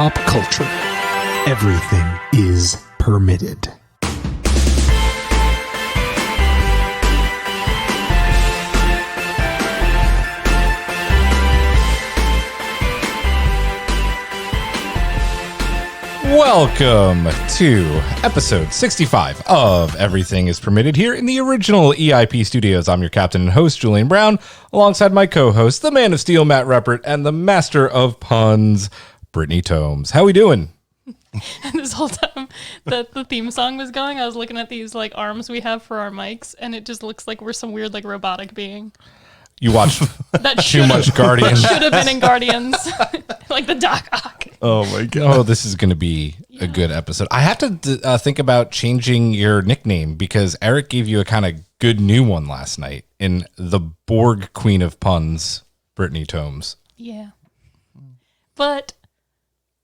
pop culture. Everything is permitted. Welcome to episode 65 of Everything is Permitted here in the original EIP studios. I'm your captain and host, Julian Brown, alongside my co-host, the man of steel, Matt Ruppert, and the master of puns, Brittany Tomes. How we doing? This whole time that the theme song was going, I was looking at these like arms we have for our mics, and it just looks like we're some weird like robotic being. You watched that too much Guardians. Should have been in Guardians, like the Doc Ock. Oh my god! Oh, this is going to be a good episode. I have to think about changing your nickname because Eric gave you a kind of good new one last night in the Borg Queen of Puns, Brittany Tomes. Yeah, but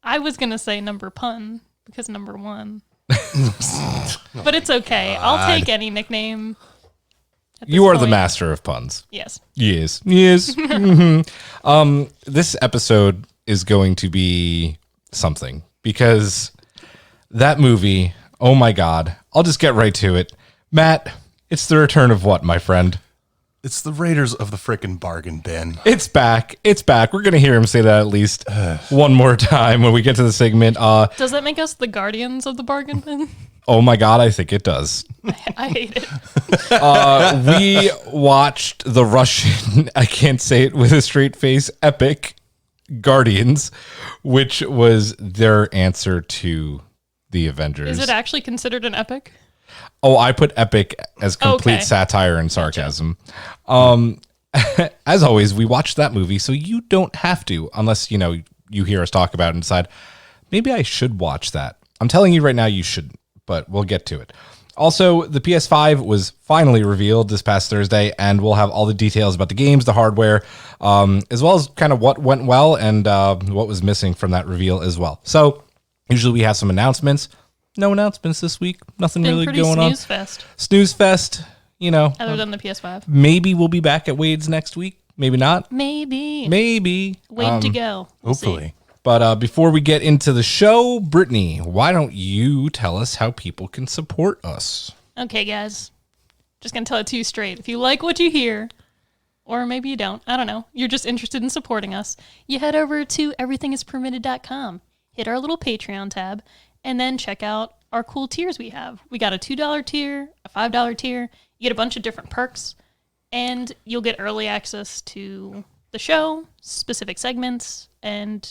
I was gonna say number pun because number one. But it's okay. I'll take any nickname. You are the master of puns. Yes. Yes. Mm-hmm. This episode is going to be something because that movie, oh my God, I'll just get right to it. Matt, it's the return of what, my friend? It's the Raiders of the frickin' bargain bin. It's back. It's back. We're going to hear him say that at least one more time when we get to the segment. Does that make us the guardians of the bargain bin? Oh my God, I think it does. I hate it. We watched the Russian, I can't say it with a straight face, epic Guardians, which was their answer to the Avengers. Is it actually considered an epic? Oh, I put epic as complete satire and sarcasm. As always, we watched that movie, so you don't have to, unless, you hear us talk about it and decide, maybe I should watch that. I'm telling you right now, you shouldn't, but we'll get to it. Also, the PS5 was finally revealed this past Thursday, and we'll have all the details about the games, the hardware, as well as kind of what went well and what was missing from that reveal as well. So, usually we have some announcements. No announcements this week. Nothing really going on. Snooze fest, Other than the PS5. Maybe we'll be back at Wade's next week. Maybe not. Maybe. Wade to go. Hopefully. But before we get into the show, Brittany, why don't you tell us how people can support us? Okay, guys. Just going to tell it to you straight. If you like what you hear, or maybe you don't, I don't know, you're just interested in supporting us, you head over to everythingispermitted.com, hit our little Patreon tab, and then check out our cool tiers we have. We got a $2 tier, a $5 tier. You get a bunch of different perks, and you'll get early access to the show, specific segments, and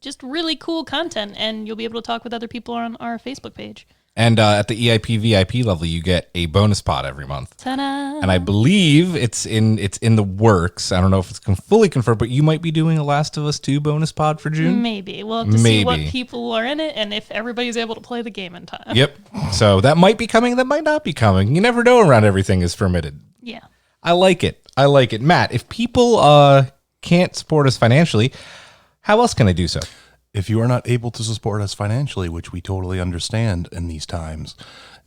just really cool content, and you'll be able to talk with other people on our Facebook page. And at the EIP VIP level, you get a bonus pod every month. Ta-da! And I believe it's in the works. I don't know if it's fully confirmed, but you might be doing a Last of Us 2 bonus pod for June. Maybe. We'll have to see what people are in it and if everybody's able to play the game in time. Yep. So that might be coming, that might not be coming. You never know around Everything is Permitted. Yeah. I like it. Matt, if people can't support us financially, how else can they do so? If you are not able to support us financially, which we totally understand in these times,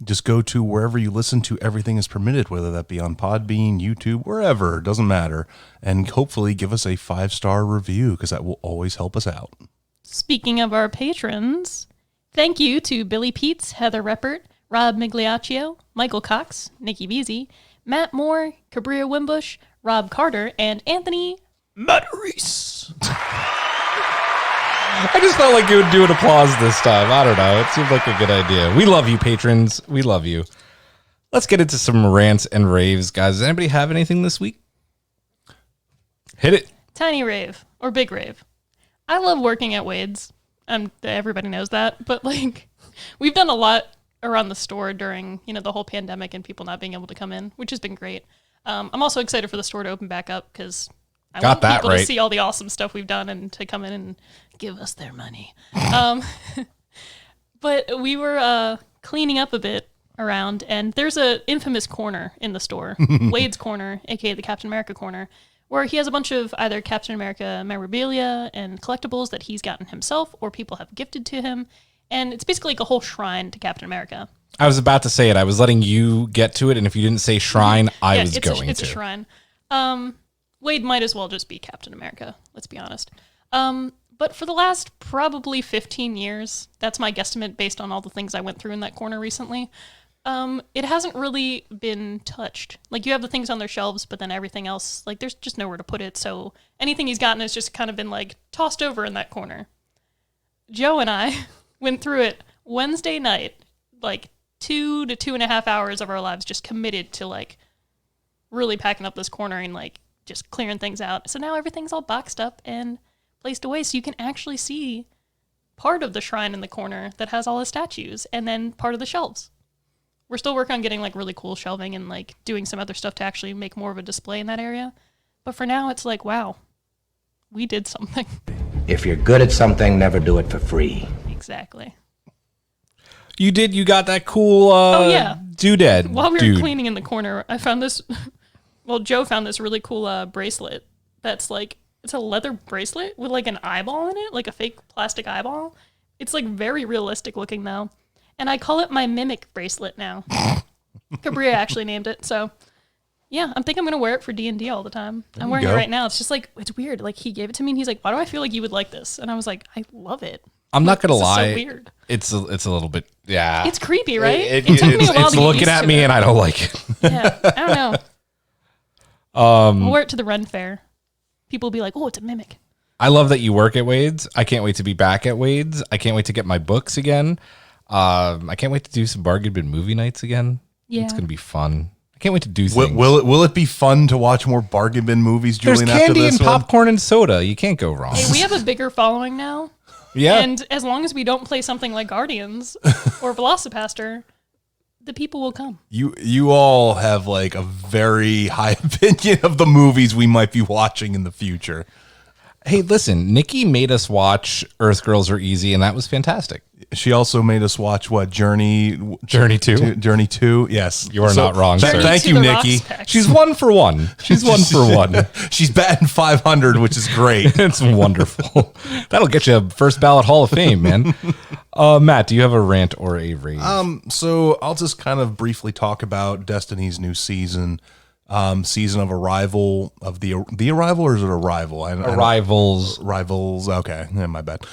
just go to wherever you listen to Everything is Permitted, whether that be on Podbean, YouTube, wherever, it doesn't matter, and hopefully give us a 5-star review because that will always help us out. Speaking of our patrons, thank you to Billy Peets, Heather Reppert, Rob Migliaccio, Michael Cox, Nikki Beasy, Matt Moore, Cabria Wimbush, Rob Carter, and Anthony Matarese. I just felt like you would do an applause this time. I don't know. It seemed like a good idea. We love you, patrons. We love you. Let's get into some rants and raves, guys. Does anybody have anything this week? Hit it. Tiny rave or big rave. I love working at Wade's. Everybody knows that. But we've done a lot around the store during, the whole pandemic and people not being able to come in, which has been great. I'm also excited for the store to open back up because I want people to see all the awesome stuff we've done and to come in and give us their money. But we were cleaning up a bit around, and there's a infamous corner in the store, Wade's Corner, aka the Captain America Corner, where he has a bunch of either Captain America memorabilia and collectibles that he's gotten himself or people have gifted to him. And it's basically like a whole shrine to Captain America. I was about to say it. I was letting you get to it, and if you didn't say shrine, I was going to. It's a shrine. Wade might as well just be Captain America, let's be honest. But for the last probably 15 years, that's my guesstimate based on all the things I went through in that corner recently, it hasn't really been touched. Like, you have the things on their shelves, but then everything else, like, there's just nowhere to put it. So anything he's gotten has just kind of been, like, tossed over in that corner. Joe and I went through it Wednesday night, like 2 to 2.5 hours of our lives just committed to, like, really packing up this corner and, like, just clearing things out. So now everything's all boxed up and placed away, so you can actually see part of the shrine in the corner that has all his statues, and then part of the shelves. We're still working on getting like really cool shelving and like doing some other stuff to actually make more of a display in that area. But for now, it's like, wow, we did something. If you're good at something, never do it for free. Exactly. You got that cool doodad. While we were cleaning in the corner, I found this, well, Joe found this really cool bracelet that's like, it's a leather bracelet with like an eyeball in it, like a fake plastic eyeball. It's like very realistic looking though. And I call it my mimic bracelet now. Cabria actually named it. So yeah, I think I'm going to wear it for D&D all the time. I'm wearing it right now. It's just like, it's weird. Like he gave it to me and he's like, why do I feel like you would like this? And I was like, I love it. I'm not going to lie. So weird. It's a little bit, yeah. It's creepy, right? It took me a while it's to get looking used at to me it. and I don't like it. Yeah, I don't know. I'll wear it to the Ren Fair. People will be like, oh, it's a mimic. I love that you work at Wade's. I can't wait to be back at Wade's. I can't wait to get my books again. I can't wait to do some bargain bin movie nights again. Yeah. It's going to be fun. I can't wait to do things. Will it be fun to watch more bargain bin movies, Julian? There's candy after this and one? popcorn and soda. You can't go wrong. Hey, we have a bigger following now. Yeah. And as long as we don't play something like Guardians or Velocipaster, the people will come. You all have like a very high opinion of the movies we might be watching in the future. Hey, listen, Nikki made us watch Earth Girls Are Easy, and that was fantastic. She also made us watch what Journey 2. Journey 2. Yes, You are not wrong, sir. Thank To you, the Nikki. Rocks Pack. She's 1 for 1. She's 1 for 1. She's batting 500, which is great. It's wonderful. That'll get you a first ballot Hall of Fame, man. Matt, do you have a rant or a rave? So I'll just kind of briefly talk about Destiny's new season. Season of Arrival of the Arrival, or is it Arrival? Arrivals. Rivals. Okay, yeah, my bad.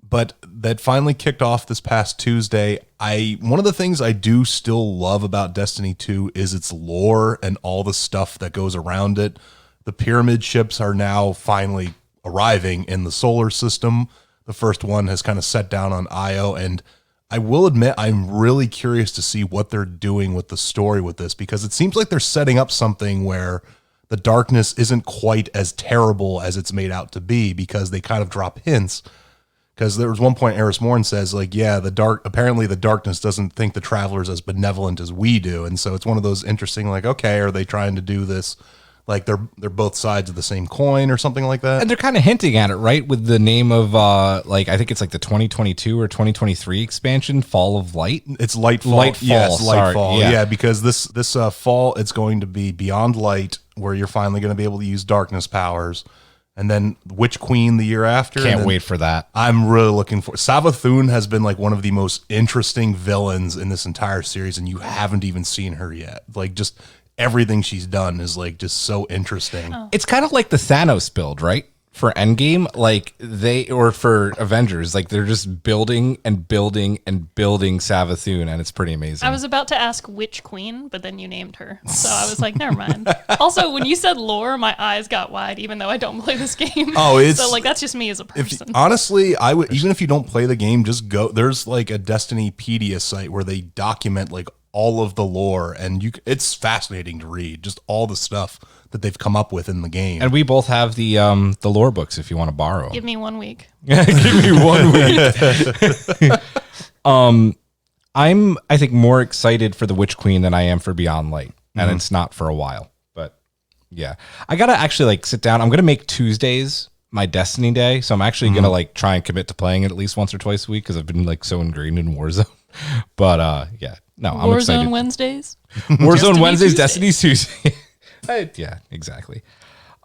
But that finally kicked off this past Tuesday. One of the things I do still love about Destiny 2 is its lore and all the stuff that goes around it. The pyramid ships are now finally arriving in the solar system. The first one has kind of set down on Io, and I will admit I'm really curious to see what they're doing with the story with this, because it seems like they're setting up something where the darkness isn't quite as terrible as it's made out to be, because they kind of drop hints. Because there was one point Eris Morn says, like, yeah, apparently the darkness doesn't think the travelers as benevolent as we do. And so it's one of those interesting, like, okay, are they trying to do this like they're both sides of the same coin or something like that? And they're kind of hinting at it, right? With the name of, like, I think it's like the 2022 or 2023 expansion, Fall of Light. It's Lightfall. Lightfall, Yes, sorry, Lightfall. yeah. Yeah, because this fall, it's going to be Beyond Light, where you're finally going to be able to use darkness powers. And then Witch Queen the year after. Can't wait for that. I'm really looking for. Savathun has been like one of the most interesting villains in this entire series, and you haven't even seen her yet. Like, just everything she's done is like just so interesting. It's kind of like the Thanos build, right? For Endgame, like or for Avengers, like they're just building and building and building Savathun, and it's pretty amazing. I was about to ask which queen, but then you named her. So I was like, never mind. Also, when you said lore, my eyes got wide, even though I don't play this game. Oh, it's so like that's just me as a person. Honestly, I would, even if you don't play the game, just go. There's like a Destinypedia site where they document like all of the lore, and it's fascinating to read. Just all the stuff that they've come up with in the game. And we both have the lore books if you want to borrow. Give me 1 week. Give me 1 week. I'm, I think, more excited for the Witch Queen than I am for Beyond Light, and it's not for a while. But yeah, I gotta actually like sit down. I'm gonna make Tuesdays my Destiny day, so I'm actually gonna like try and commit to playing it at least once or twice a week, because I've been like so ingrained in Warzone. But yeah, no, I'm excited. Warzone Wednesdays. Warzone Wednesdays, Tuesdays. Destiny's Tuesday. Yeah, exactly.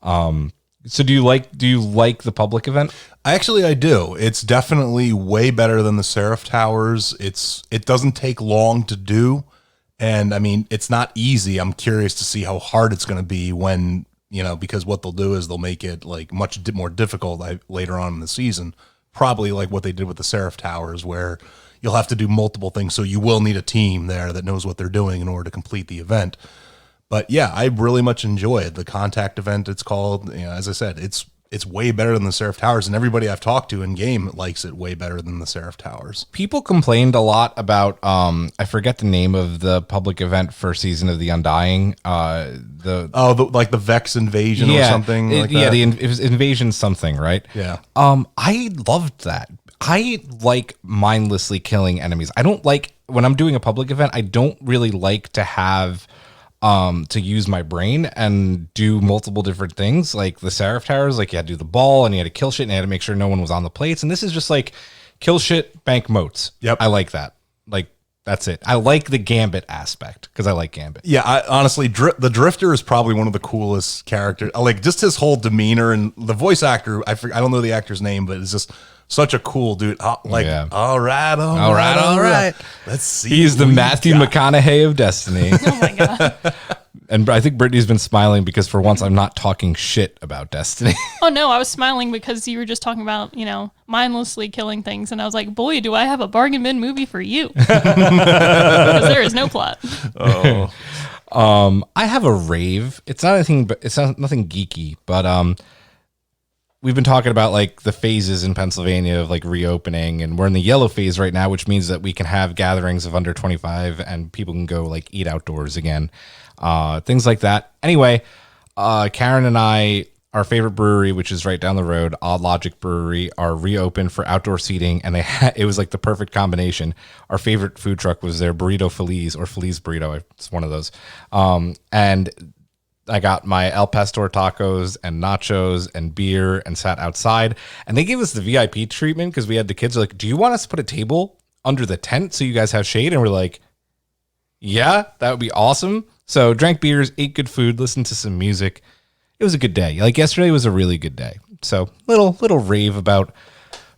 So do you like the public event? I do. It's definitely way better than the Seraph Towers. It doesn't take long to do, and I mean, it's not easy. I'm curious to see how hard it's going to be when because what they'll do is they'll make it like much more difficult later on in the season. Probably like what they did with the Seraph Towers, where you'll have to do multiple things. So you will need a team there that knows what they're doing in order to complete the event. But yeah, I really much enjoy it. The contact event, it's called. As I said, it's way better than the Seraph Towers, and everybody I've talked to in game likes it way better than the Seraph Towers. People complained a lot about I forget the name of the public event for Season of the Undying. Like the Vex invasion or something like that. It was invasion something, right? Yeah. I loved that. I like mindlessly killing enemies. I don't like when I'm doing a public event. I don't really like to have to use my brain and do multiple different things. Like the Seraph Towers, like you had to do the ball and you had to kill shit and you had to make sure no one was on the plates. And this is just like kill shit, bank moats. Yep. I like that. Like that's it. I like the Gambit aspect because I like Gambit. Yeah, honestly, the Drifter is probably one of the coolest characters. Like just his whole demeanor and the voice actor. I don't know the actor's name, but it's just such a cool dude. All right. Let's see. He's the Matthew McConaughey of Destiny. Oh my god. And I think Brittany's been smiling because for once I'm not talking shit about Destiny. Oh no, I was smiling because you were just talking about, mindlessly killing things, and I was like, boy, do I have a bargain bin movie for you. Because there is no plot. Oh. I have a rave. It's not nothing geeky, but we've been talking about like the phases in Pennsylvania of like reopening, and we're in the yellow phase right now, which means that we can have gatherings of under 25 and people can go like eat outdoors again. Things like that. Anyway, Karen and I, our favorite brewery, which is right down the road, Odd Logic Brewery, are reopened for outdoor seating, and it was like the perfect combination. Our favorite food truck was their Burrito Feliz or Feliz Burrito. It's one of those. And I got my El Pastor tacos and nachos and beer and sat outside, and they gave us the VIP treatment because we had the kids like, do you want us to put a table under the tent so you guys have shade? And we're like, yeah, that would be awesome. So drank beers, ate good food, listened to some music. It was a good day. Like yesterday was a really good day. So little rave about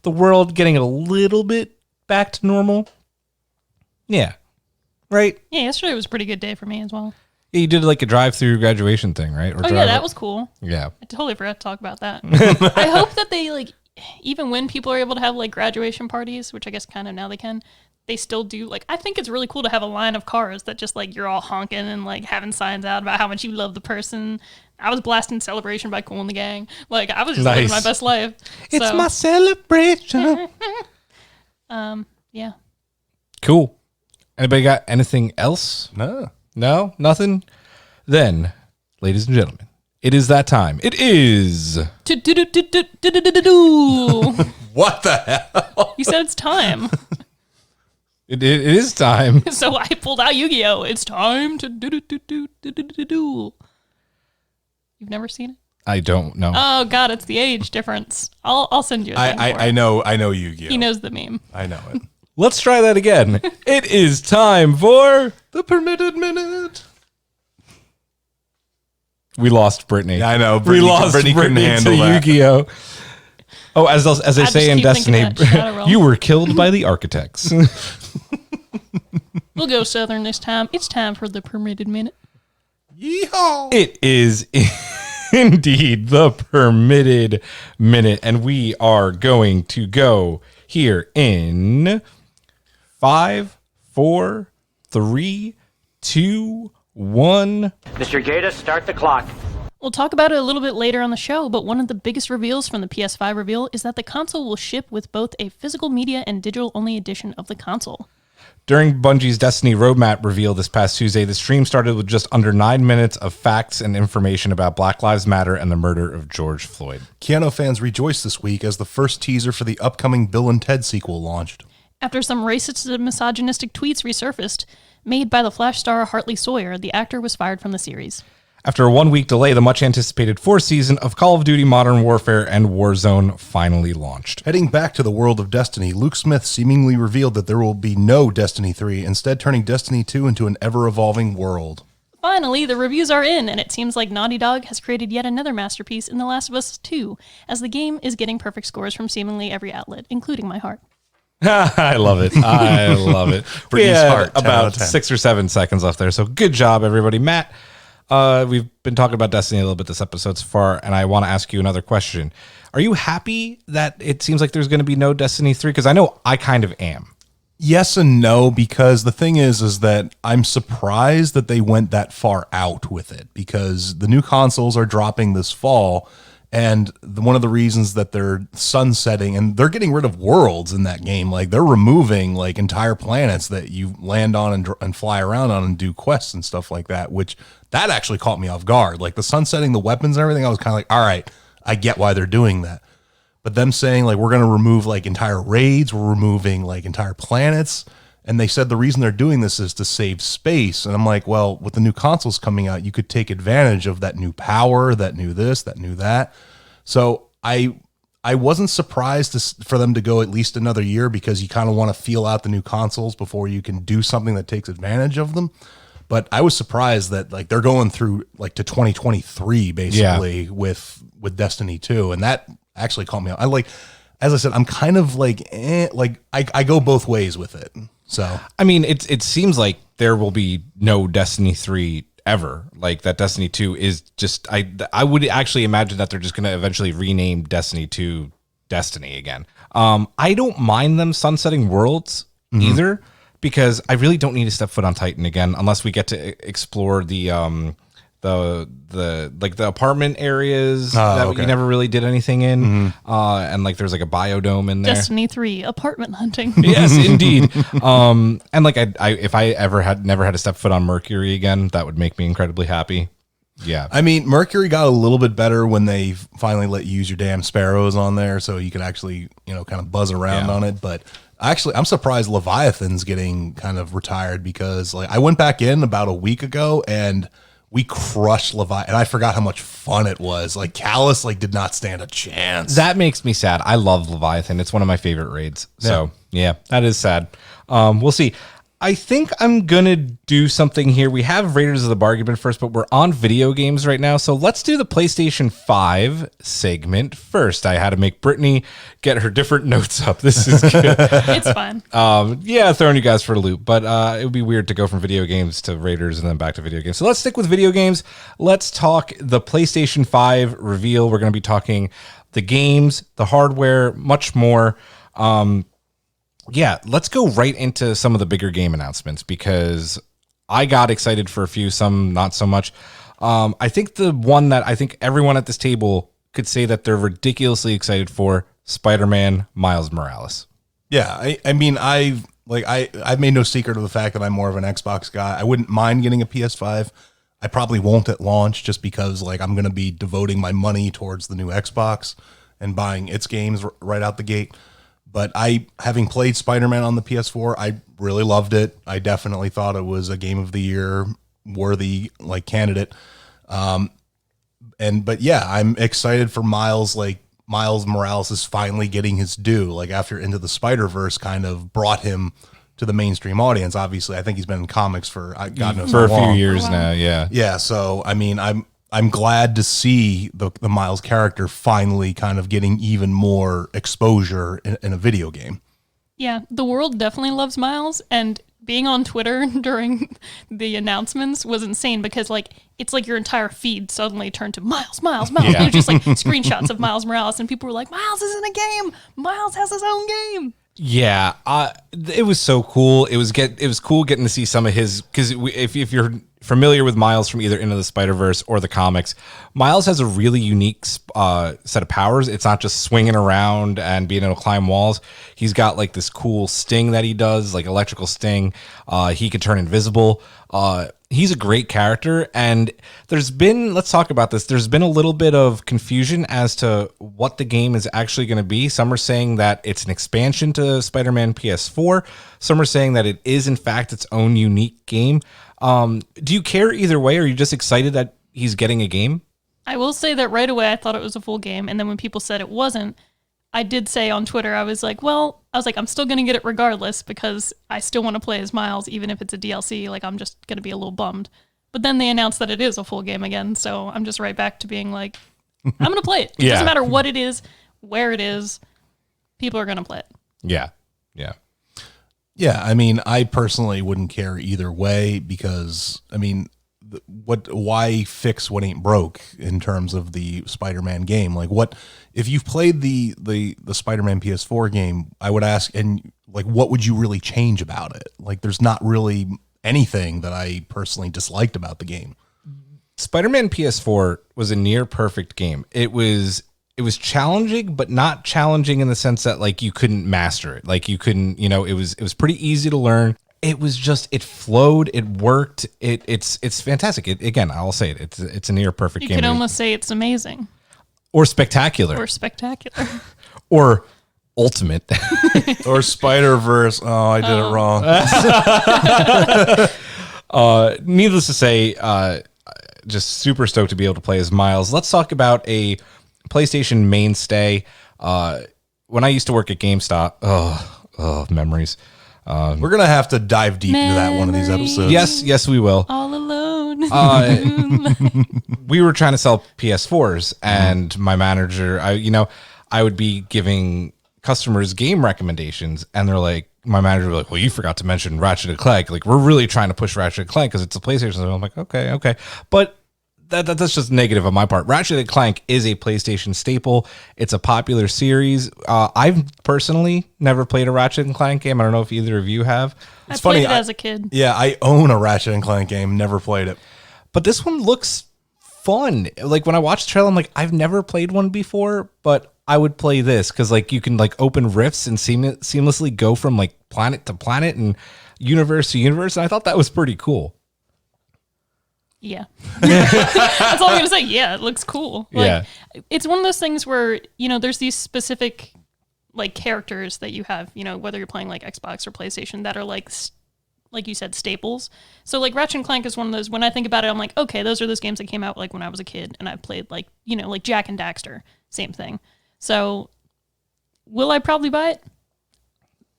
the world getting a little bit back to normal. Yeah. Right? Yeah, yesterday was a pretty good day for me as well. Yeah, you did like a drive-through graduation thing, right? That was cool. Yeah. I totally forgot to talk about that. I hope that they even when people are able to have like graduation parties, which I guess kind of now they can, they still do. Like, I think it's really cool to have a line of cars that just like you're all honking and like having signs out about how much you love the person. I was blasting Celebration by Kool and the Gang. Like, I was just living my best life. It's my celebration. Yeah. Cool. Anybody got anything else? No? Nothing? Then, ladies and gentlemen, it is that time. It is... What the hell? You said it's time. It is time. So I pulled out Yu-Gi-Oh! It's time to do. You've never seen it? I don't know. Oh God, it's the age difference. I'll send you a thing for I it. know Yu-Gi-Oh! He knows the meme. I know it. Let's try that again. It is time for The Permitted Minute. We lost Brittany. Yeah, I know. We lost Brittany couldn't Brittany handle to that. Yu-Gi-Oh! Oh, as they say in keep Destiny, thinking that Shadow Realm. you were killed by the architects. We'll go Southern this time. It's time for the Permitted Minute. Yeehaw! It is indeed the Permitted Minute, and we are going to go here in 5, 4, 3, 2, 1. Mr. Gator, start the clock. We'll talk about it a little bit later on the show, but one of the biggest reveals from the PS5 reveal is that the console will ship with both a physical media and digital-only edition of the console. During Bungie's Destiny roadmap reveal this past Tuesday, the stream started with just under 9 minutes of facts and information about Black Lives Matter and the murder of George Floyd. Keanu fans rejoiced this week as the first teaser for the upcoming Bill and Ted sequel launched. After some racist and misogynistic tweets resurfaced, made by the Flash star Hartley Sawyer, the actor was fired from the series. After a 1-week delay, the much-anticipated 4th season of Call of Duty Modern Warfare and Warzone finally launched. Heading back to the world of Destiny, Luke Smith seemingly revealed that there will be no Destiny 3, instead turning Destiny 2 into an ever-evolving world. Finally, the reviews are in, and it seems like Naughty Dog has created yet another masterpiece in The Last of Us 2, as the game is getting perfect scores from seemingly every outlet, including my heart. I love it. I love it. We Brittany's had heart, 10 out about of 10. 6 or 7 seconds left there, so good job, everybody. Matt, We've been talking about Destiny a little bit this episode so far, and I want to ask you another question. Are you happy that it seems like there's going to be no Destiny 3? Because I know I kind of am. Yes and no, because the thing is that I'm surprised that they went that far out with it, because the new consoles are dropping this fall, and one of the reasons that they're sunsetting, and they're getting rid of worlds in that game, like they're removing like entire planets that you land on and fly around on and do quests and stuff like that, which that actually caught me off guard. Like the sunsetting the weapons and everything, I was kind of like, all right, I get why they're doing that. But them saying like, we're going to remove like entire raids, we're removing like entire planets. And they said the reason they're doing this is to save space. And I'm like, well, with the new consoles coming out, you could take advantage of that new power, that new this, that new that. So I wasn't surprised for them to go at least another year, because you kind of want to feel out the new consoles before you can do something that takes advantage of them. But I was surprised that like they're going through like to 2023 basically with Destiny 2, and that actually caught me out. I like, as I said, I'm kind of like, I go both ways with it. So I mean, it seems like there will be no Destiny 3 ever. Like that Destiny 2 is just, I would actually imagine that they're just going to eventually rename Destiny 2 Destiny again. I don't mind them sunsetting worlds either, because I really don't need to step foot on Titan again unless we get to explore the apartment areas that you never really did anything in, and like there's like a biodome in there. Destiny 3 apartment hunting. Yes, indeed. And like I if I never had to step foot on Mercury again, that would make me incredibly happy. Yeah. I mean, Mercury got a little bit better when they finally let you use your damn sparrows on there, so you could actually, kind of buzz around on it. But actually, I'm surprised Leviathan's getting kind of retired, because like I went back in about a week ago and we crushed Leviathan, and I forgot how much fun it was. Like Callus, like did not stand a chance. That makes me sad. I love Leviathan. It's one of my favorite raids. So yeah, that is sad. We'll see. I think I'm going to do something here. We have Raiders of the Bargain first, but we're on video games right now. So let's do the PlayStation 5 segment first. I had to make Brittany get her different notes up. This is good. It's fun. Throwing you guys for a loop, but it would be weird to go from video games to Raiders and then back to video games. So let's stick with video games. Let's talk the PlayStation 5 reveal. We're going to be talking the games, the hardware, much more. Yeah, let's go right into some of the bigger game announcements, because I got excited for a few, some not so much. I think the one that I think everyone at this table could say that they're ridiculously excited for, Spider-Man Miles Morales. Yeah, I mean, I've made no secret of the fact that I'm more of an Xbox guy. I wouldn't mind getting a PS5. I probably won't at launch, just because like I'm going to be devoting my money towards the new Xbox and buying its games right out the gate. But having played Spider-Man on the PS4, I really loved it. I definitely thought it was a Game of the Year worthy like candidate. But yeah, I'm excited for Miles. Like Miles Morales is finally getting his due. Like after Into the Spider-Verse kind of brought him to the mainstream audience. Obviously, I think he's been in comics for God knows for how a long. few years now. Yeah, yeah. So I mean, I'm glad to see the Miles character finally kind of getting even more exposure in a video game. Yeah, the world definitely loves Miles, and being on Twitter during the announcements was insane, because like it's like your entire feed suddenly turned to Miles. Yeah. It was just like screenshots of Miles Morales, and people were like, Miles is in a game. Miles has his own game. Yeah, it was so cool. It was cool getting to see some of his, because if you're familiar with Miles from either Into the Spider-Verse or the comics, Miles has a really unique set of powers. It's not just swinging around and being able to climb walls. He's got like this cool sting that he does, like electrical sting. He can turn invisible. He's a great character, and let's talk about this. There's been a little bit of confusion as to what the game is actually going to be. Some are saying that it's an expansion to Spider-Man PS4. Some are saying that it is in fact its own unique game. Do you care either way, or are you just excited that he's getting a game? I will say that right away I thought it was a full game, and then when people said it wasn't, I did say on Twitter, I was like, I'm still going to get it regardless, because I still want to play as Miles, even if it's a DLC. Like, I'm just going to be a little bummed. But then they announced that it is a full game again, so I'm just right back to being like, I'm going to play it. It doesn't matter what it is, where it is, people are going to play it. Yeah. Yeah, I mean, I personally wouldn't care either way, because, I mean, why fix what ain't broke in terms of the Spider-Man game? Like, what if you've played the Spider-Man PS4 game? I would ask, and like, what would you really change about it? Like, there's not really anything that I personally disliked about the game. Spider-Man PS4 was a near perfect game. It was challenging, but not challenging in the sense that like you couldn't master it. Like you couldn't, it was pretty easy to learn. It was just, it flowed, it worked. It's fantastic. Again, I'll say it. It's a near perfect game. You could almost say it's amazing. Or spectacular. Or spectacular. Or ultimate. Or Spider-Verse. Oh, I did it wrong. Needless to say, just super stoked to be able to play as Miles. Let's talk about a PlayStation mainstay. When I used to work at GameStop, memories. We're gonna have to dive deep into that one of these episodes. Yes, we will. All alone. We were trying to sell PS4s, and my manager, I would be giving customers game recommendations, and they're like, my manager would be like, well, you forgot to mention Ratchet and Clank. Like, we're really trying to push Ratchet and Clank because it's a PlayStation. So I'm like, okay. But that's just negative on my part. Ratchet and Clank is a PlayStation staple. It's a popular series. I've personally never played a Ratchet and Clank game. I don't know if either of you have. I played it as a kid. Yeah, I own a Ratchet and Clank game. Never played it. But this one looks fun. Like when I watched the trailer, I'm like, I've never played one before, but I would play this because like you can like open rifts and seamlessly go from like planet to planet and universe to universe. And I thought that was pretty cool. Yeah. That's all I'm going to say. Yeah, it looks cool. Like, it's one of those things where, there's these specific like characters that you have, whether you're playing like Xbox or PlayStation that are like you said, staples. So like Ratchet and Clank is one of those, when I think about it, I'm like, okay, those are those games that came out like when I was a kid and I played like, like Jak and Daxter, same thing. So will I probably buy it?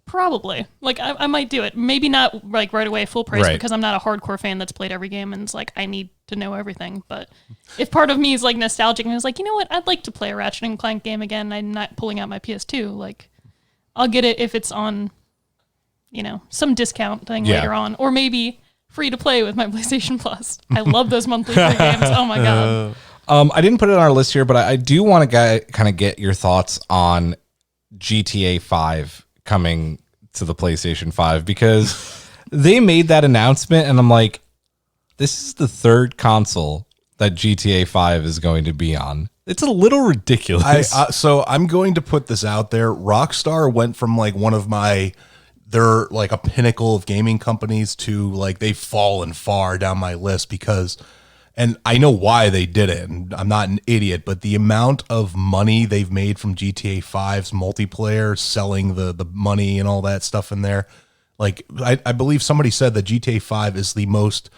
Probably. Like I might do it. Maybe not like right away full price because I'm not a hardcore fan that's played every game and it's like I need to know everything. But if part of me is like nostalgic and is like, you know what, I'd like to play a Ratchet and Clank game again. I'm not pulling out my PS2. Like I'll get it if it's on, some discount thing later on, or maybe free to play with my PlayStation Plus. I love those monthly free games. Oh my god. I didn't put it on our list here, but I do want to kind of get your thoughts on GTA 5 coming to the PlayStation 5 because they made that announcement and I'm like, this is the third console that GTA 5 is going to be on. It's a little ridiculous. So I'm going to put this out there. Rockstar went from like they're like a pinnacle of gaming companies to like they've fallen far down my list because, and I know why they did it, and I'm not an idiot, but the amount of money they've made from GTA 5's multiplayer, selling the money and all that stuff in there. Like, I believe somebody said that GTA 5 is the most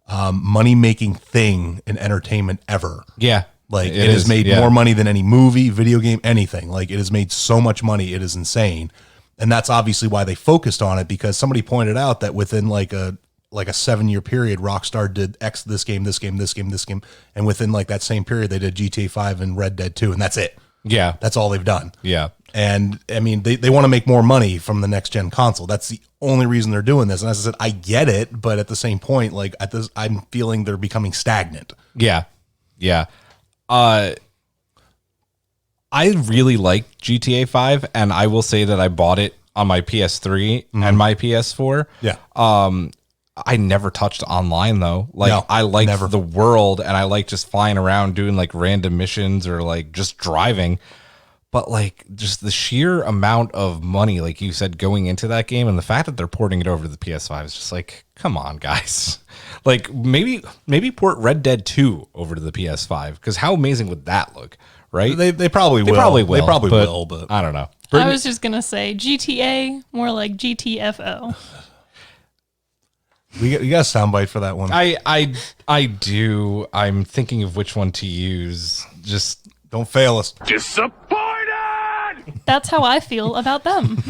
money-making thing in entertainment ever. Yeah. Like, it has made more money than any movie, video game, anything. Like, it has made so much money, it is insane. And that's obviously why they focused on it, because somebody pointed out that within like a 7-year period, Rockstar did this game, and within like that same period, they did GTA 5 and Red Dead 2, and that's it. Yeah. That's all they've done. Yeah. And I mean, they want to make more money from the next gen console. That's the only reason they're doing this. And as I said, I get it, but at the same point, like I'm feeling they're becoming stagnant. Yeah. Yeah. I really like GTA 5, and I will say that I bought it on my PS3 and my PS4. Yeah. I never touched online though. Like No, I like never. the world and I like just flying around doing like random missions or like just driving. But like just the sheer amount of money, like you said, going into that game and the fact that they're porting it over to the PS5 is just like, come on, guys. Like maybe port Red Dead 2 over to the PS5 because how amazing would that look, right? They probably will. They probably will, but I don't know. I was just gonna say GTA, more like GTFO. You got a soundbite for that one. I do. I'm thinking of which one to use. Just don't fail us. That's how I feel about them.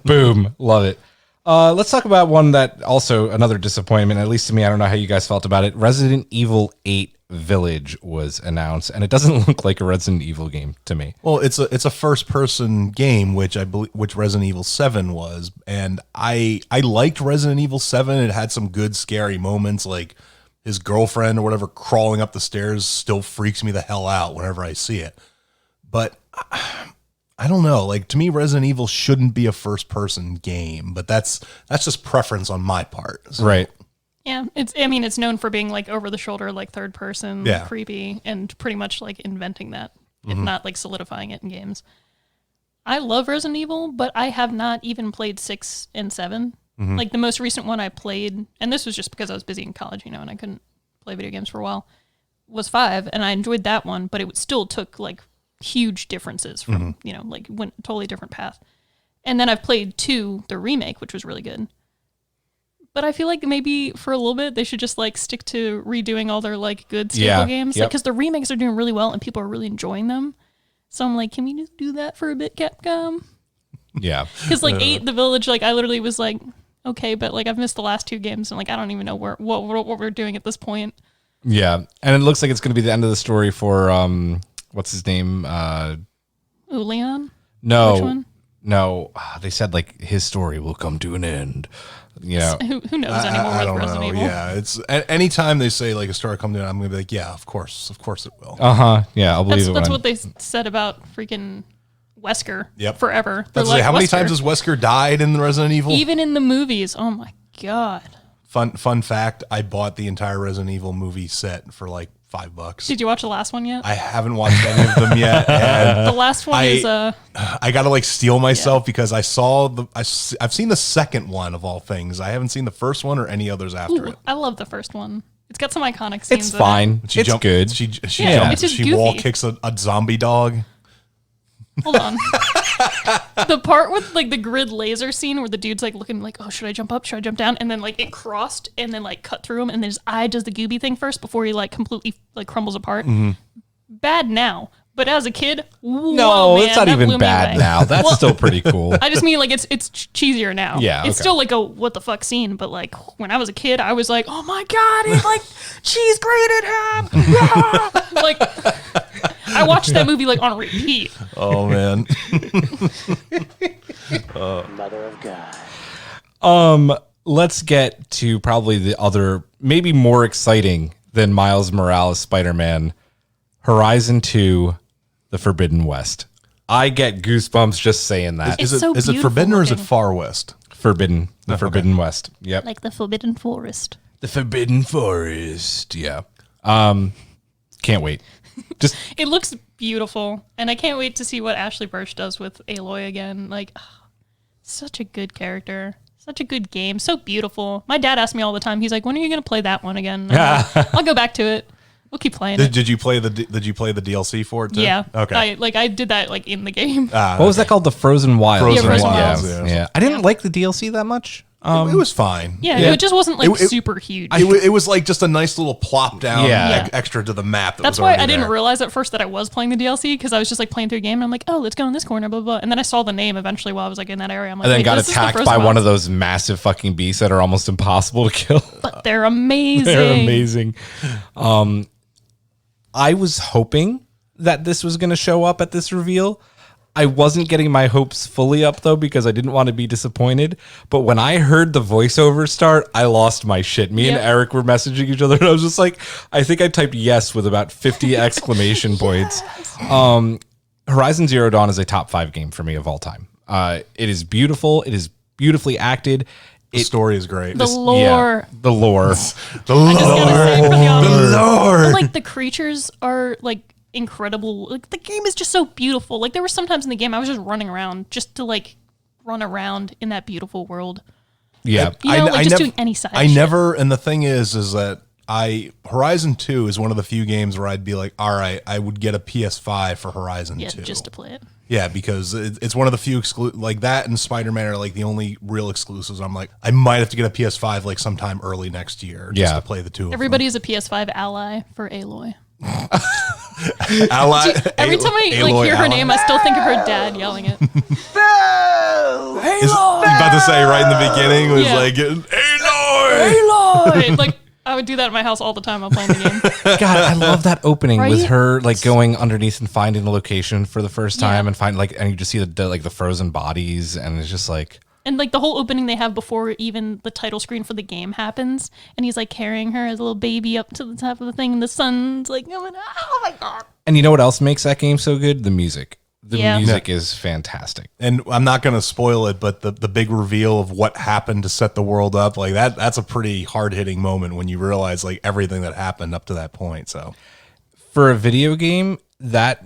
boom. Love it. Let's talk about one that also another disappointment, at least to me. I don't know how you guys felt about it. Resident Evil 8 Village was announced, and it doesn't look like a Resident Evil game to me. Well, it's a first person game, which I believe Resident Evil 7 was, and I liked Resident Evil 7. It had some good scary moments, like his girlfriend or whatever crawling up the stairs still freaks me the hell out whenever I see it. But I don't know. Like, to me, Resident Evil shouldn't be a first-person game, but that's just preference on my part. So. Right. Yeah, it's known for being like over the shoulder, like third person, Yeah. creepy, and pretty much like inventing that, if not like solidifying it in games. I love Resident Evil, but I have not even played 6 and 7. Like the most recent one I played, and this was just because I was busy in college, and I couldn't play video games for a while, was 5, and I enjoyed that one, but it still took like huge differences from, like went a totally different path. And then I've played 2, the remake, which was really good. But I feel like maybe for a little bit, they should just like stick to redoing all their like good staple games. Yep. Because the remakes are doing really well and people are really enjoying them. So I'm like, can we just do that for a bit, Capcom? Yeah. Because like 8, The Village, like I literally was like, okay, but like I've missed the last 2 games and like I don't even know what we're doing at this point. Yeah. And it looks like it's going to be the end of the story for, what's his name? Leon? No. Which one? No. They said like his story will come to an end. You know. Who knows anymore I with don't Resident know. Evil? Yeah, it's anytime they say like a story come to, I'm gonna be like, yeah, of course it will. Yeah, I'll believe That's it. what they said about freaking Wesker Yep. forever. They're That's like, like, how many Wesker. times has Wesker died in the Resident Evil? Even in the movies. Oh my God. Fun fact: I bought the entire Resident Evil movie set for like $5. Did you watch the last one yet? I haven't watched any of them yet. And The last one is I gotta like steel myself because I've seen the second one of all things. I haven't seen the first one or any others after it. I love the first one. It's got some iconic scenes. It's in fine. it. It's good. She Yeah, jumps. it's just She wall goofy. kicks a zombie dog. Hold on. The part with like the grid laser scene where the dude's like looking like, oh, should I jump up? Should I jump down? And then like it crossed and then like cut through him and then his eye does the gooby thing first before he like completely like crumbles apart. Bad now. But as a kid, No, it's not even bad now. That's still pretty cool. I just mean like it's cheesier now. Yeah, it's okay. still like a what the fuck scene, but like when I was a kid, I was like, oh my God, he like cheese grated him. Yeah! Like I watched that movie like on repeat. Oh man. Mother of God. Let's get to probably the other, maybe more exciting than Miles Morales Spider-Man, Horizon 2, The Forbidden West. I get goosebumps just saying that. It's Is so it beautiful Forbidden or is it looking. Far West? Forbidden. The Forbidden West. Yep. Like the Forbidden Forest. The Forbidden Forest. Yeah. Can't wait. Just It looks beautiful, and I can't wait to see what Ashley Birch does with Aloy again. Like, such a good character, such a good game, so beautiful. My dad asks me all the time. He's like, "When are you going to play that one again?" And I'm like, I'll go back to it. We'll keep playing it. Did you play the DLC for it too? Yeah. Okay. I did that like in the game. what was that called? The Frozen Wilds. Frozen Frozen Wilds. Wilds. Yeah. I didn't like the DLC that much. It was fine. yeah, yeah. it just wasn't like It- super huge. It was like just a nice little plop down Yeah. extra to the map. That's was why already I didn't there. realize at first that I was playing the DLC because I was just like playing through a game and I'm like, oh, let's go in this corner, blah, blah, blah. And then I saw the name eventually while I was like in that area. I'm like, And then wait, got this is the attacked Frozen by one of Wilds. those massive fucking beasts that are almost impossible to kill. But they're amazing. They're amazing. I was hoping that this was going to show up at this reveal. I wasn't getting my hopes fully up though because I didn't want to be disappointed. But when I heard the voiceover start, I lost my shit. Me and Yep. Eric were messaging each other, and I was just like, I think I typed yes with about 50 exclamation points. Horizon Zero Dawn is a top 5 game for me of all time. It is beautiful. It is beautifully acted. The story is great. The lore. Yeah, the lore. The I just gotta say it for the audience. Lord. But, like the creatures are like incredible. Like the game is just so beautiful. Like there were sometimes in the game I was just running around just to like run around in that beautiful world. Yeah. You know, like just doing any side I shit. never, and the thing is that Horizon 2 is one of the few games where I'd be like, all right, I would get a PS5 for Horizon Yeah, 2. just to play it. Yeah, because it's one of the few like that and Spider-Man are like the only real exclusives. I'm like, I might have to get a PS5 like sometime early next year just Yeah. to play the two of Everybody is a PS5 ally for Aloy. them. Ally, Every time I like Aloy hear her Ally. name, I still think of her dad yelling it. Is about to say right in the beginning was Yeah. like, Aloy! Aloy! Like I would do that at my house all the time while playing the game. God, I love that opening with Right? her like going underneath and finding the location for the first time Yeah. and you just see the frozen bodies and it's just like, And like the whole opening they have before even the title screen for the game happens, and he's like carrying her as a little baby up to the top of the thing, and the sun's like going, oh my god. And you know what else makes that game so good? The music. The Yeah. music is fantastic. And I'm not going to spoil it, but the big reveal of what happened to set the world up, like that's a pretty hard hitting moment when you realize like everything that happened up to that point. So For a video game, that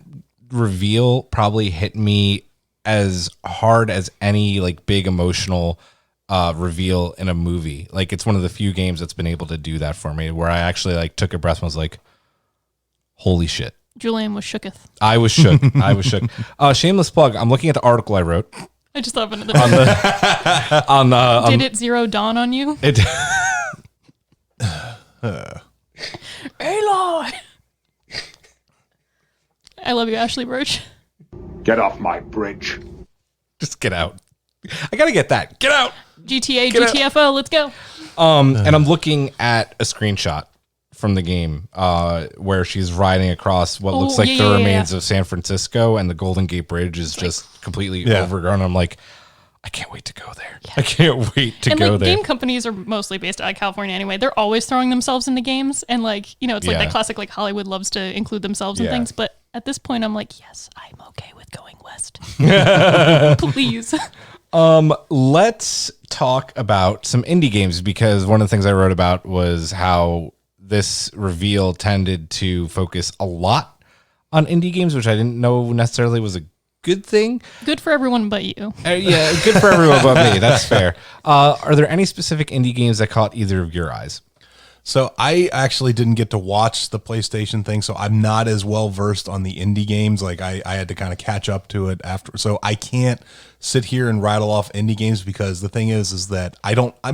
reveal probably hit me as hard as any like big emotional reveal in a movie. Like it's one of the few games that's been able to do that for me, where I actually like took a breath and was like, holy shit. Julian was shooketh. I was shook. I was shook. Shameless plug. I'm looking at the article I wrote. I just thought of another. Did it zero dawn on you? It, Aloy! I love you, Ashley Birch. Get off my bridge. just get out. I gotta get that. Get out. GTA, Get GTFO, let's go. And I'm looking at a screenshot from the game where she's riding across what looks like the remains of San Francisco, and the Golden Gate Bridge is just completely overgrown. I'm like, I can't wait to go there. I can't wait to go there. Game companies are mostly based out of California anyway. They're always throwing themselves into games, and like, you know, it's like that classic, like Hollywood loves to include themselves in things. But at this point, I'm like, yes, I'm okay with going west. Please. Let's talk about some indie games, because one of the things I wrote about was how this reveal tended to focus a lot on indie games, which I didn't know necessarily was a good thing. Good for everyone but you. Yeah, good for everyone but me. That's fair. Are there any specific indie games that caught either of your eyes? So I actually didn't get to watch the PlayStation thing, so I'm not as well versed on the indie games. Like I had to kind of catch up to it after, so I can't sit here and rattle off indie games, because the thing is that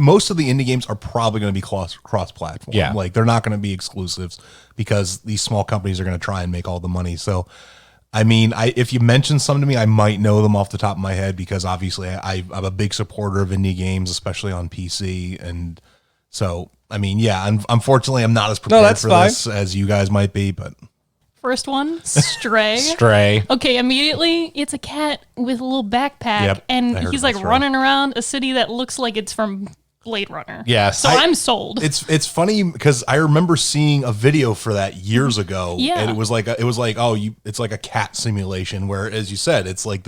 most of the indie games are probably going to be cross-platform. Yeah. Like they're not going to be exclusives, because these small companies are going to try and make all the money. So, I mean, if you mention some to me, I might know them off the top of my head, because obviously I'm a big supporter of indie games, especially on PC, and so. I mean, yeah, unfortunately, I'm not as prepared for this as you guys might be, but... First one, Stray. Stray. Okay, immediately, it's a cat with a little backpack, and he's like running around a city that looks like it's from Blade Runner. Yes. So I'm sold. It's funny, because I remember seeing a video for that years ago, Yeah. and it was like it's like a cat simulation, where, as you said, it's like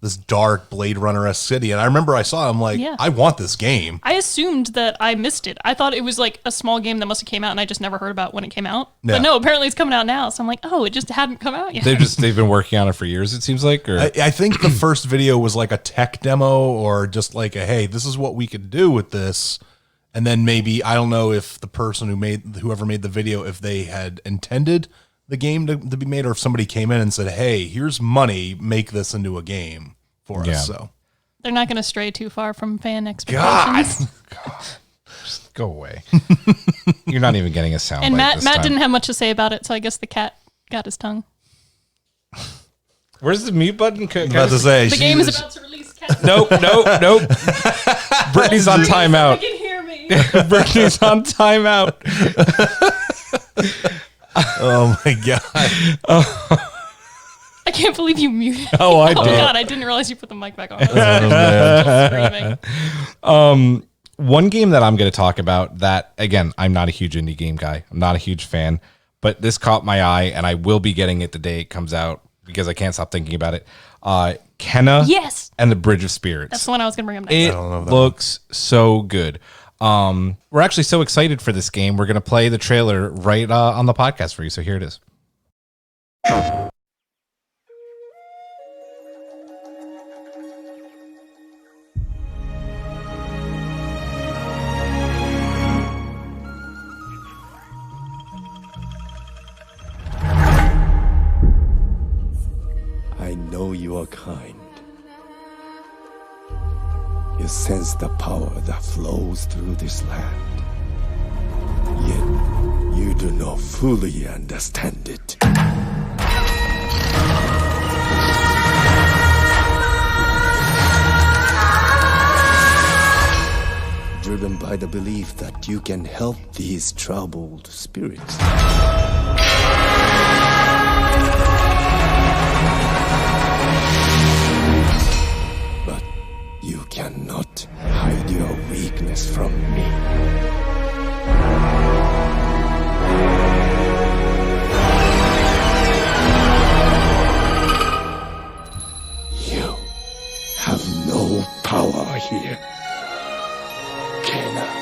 this dark Blade Runner-esque city, and I remember I saw it, I'm like, I want this game. I assumed that I missed it. I thought it was like a small game that must have came out and I just never heard about when it came out. But no, apparently it's coming out now. So I'm like, oh, it just hadn't come out yet. They've been working on it for years, it seems like. Or I think the first video was like a tech demo, or just like a, hey, this is what we could do with this. And then maybe, I don't know if the person whoever made the video, if they had intended the game to be made, or if somebody came in and said, hey, here's money, make this into a game for us. So They're not going to stray too far from fan expectations. God. Just go away. You're not even getting a sound. And bite Matt didn't have much to say about it, so I guess the cat got his tongue. Where's the mute button? about to say, The game is about to release cat. Nope. Brittany's on timeout. You can hear me. Brittany's on timeout. oh my God. I can't believe you muted. Oh, I Oh did. God, I didn't realize you put the mic back on. I was screaming. One game that I'm going to talk about that, again, I'm not a huge indie game guy. I'm not a huge fan, but this caught my eye, and I will be getting it the day it comes out, because I can't stop thinking about it. Kenna Yes. and the Bridge of Spirits. That's the one I was going to bring up next. It looks so good. We're actually so excited for this game. We're going to play the trailer right on the podcast for you. So here it is. I know you are kind. You sense the power that flows through this land. Yet you do not fully understand it. Driven by the belief that you can help these troubled spirits. But you cannot. not hide your weakness from me. You have no power here, Kana.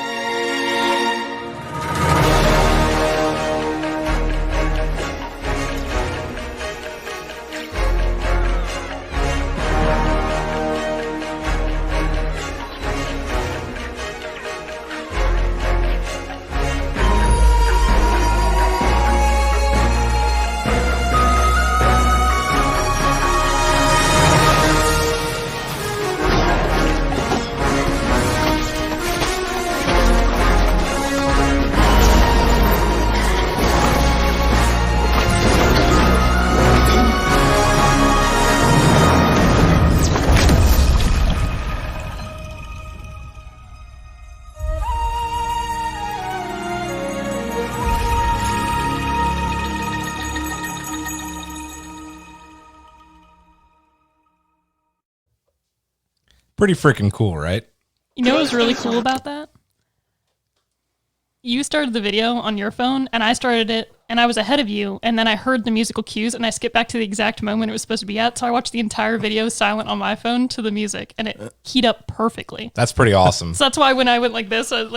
Pretty freaking cool, right? You know what was really cool about that? You started the video on your phone, and I started it, and I was ahead of you, and then I heard the musical cues, and I skipped back to the exact moment it was supposed to be at, so I watched the entire video silent on my phone to the music, and it keyed up perfectly. That's pretty awesome. So that's why when I went like this, I was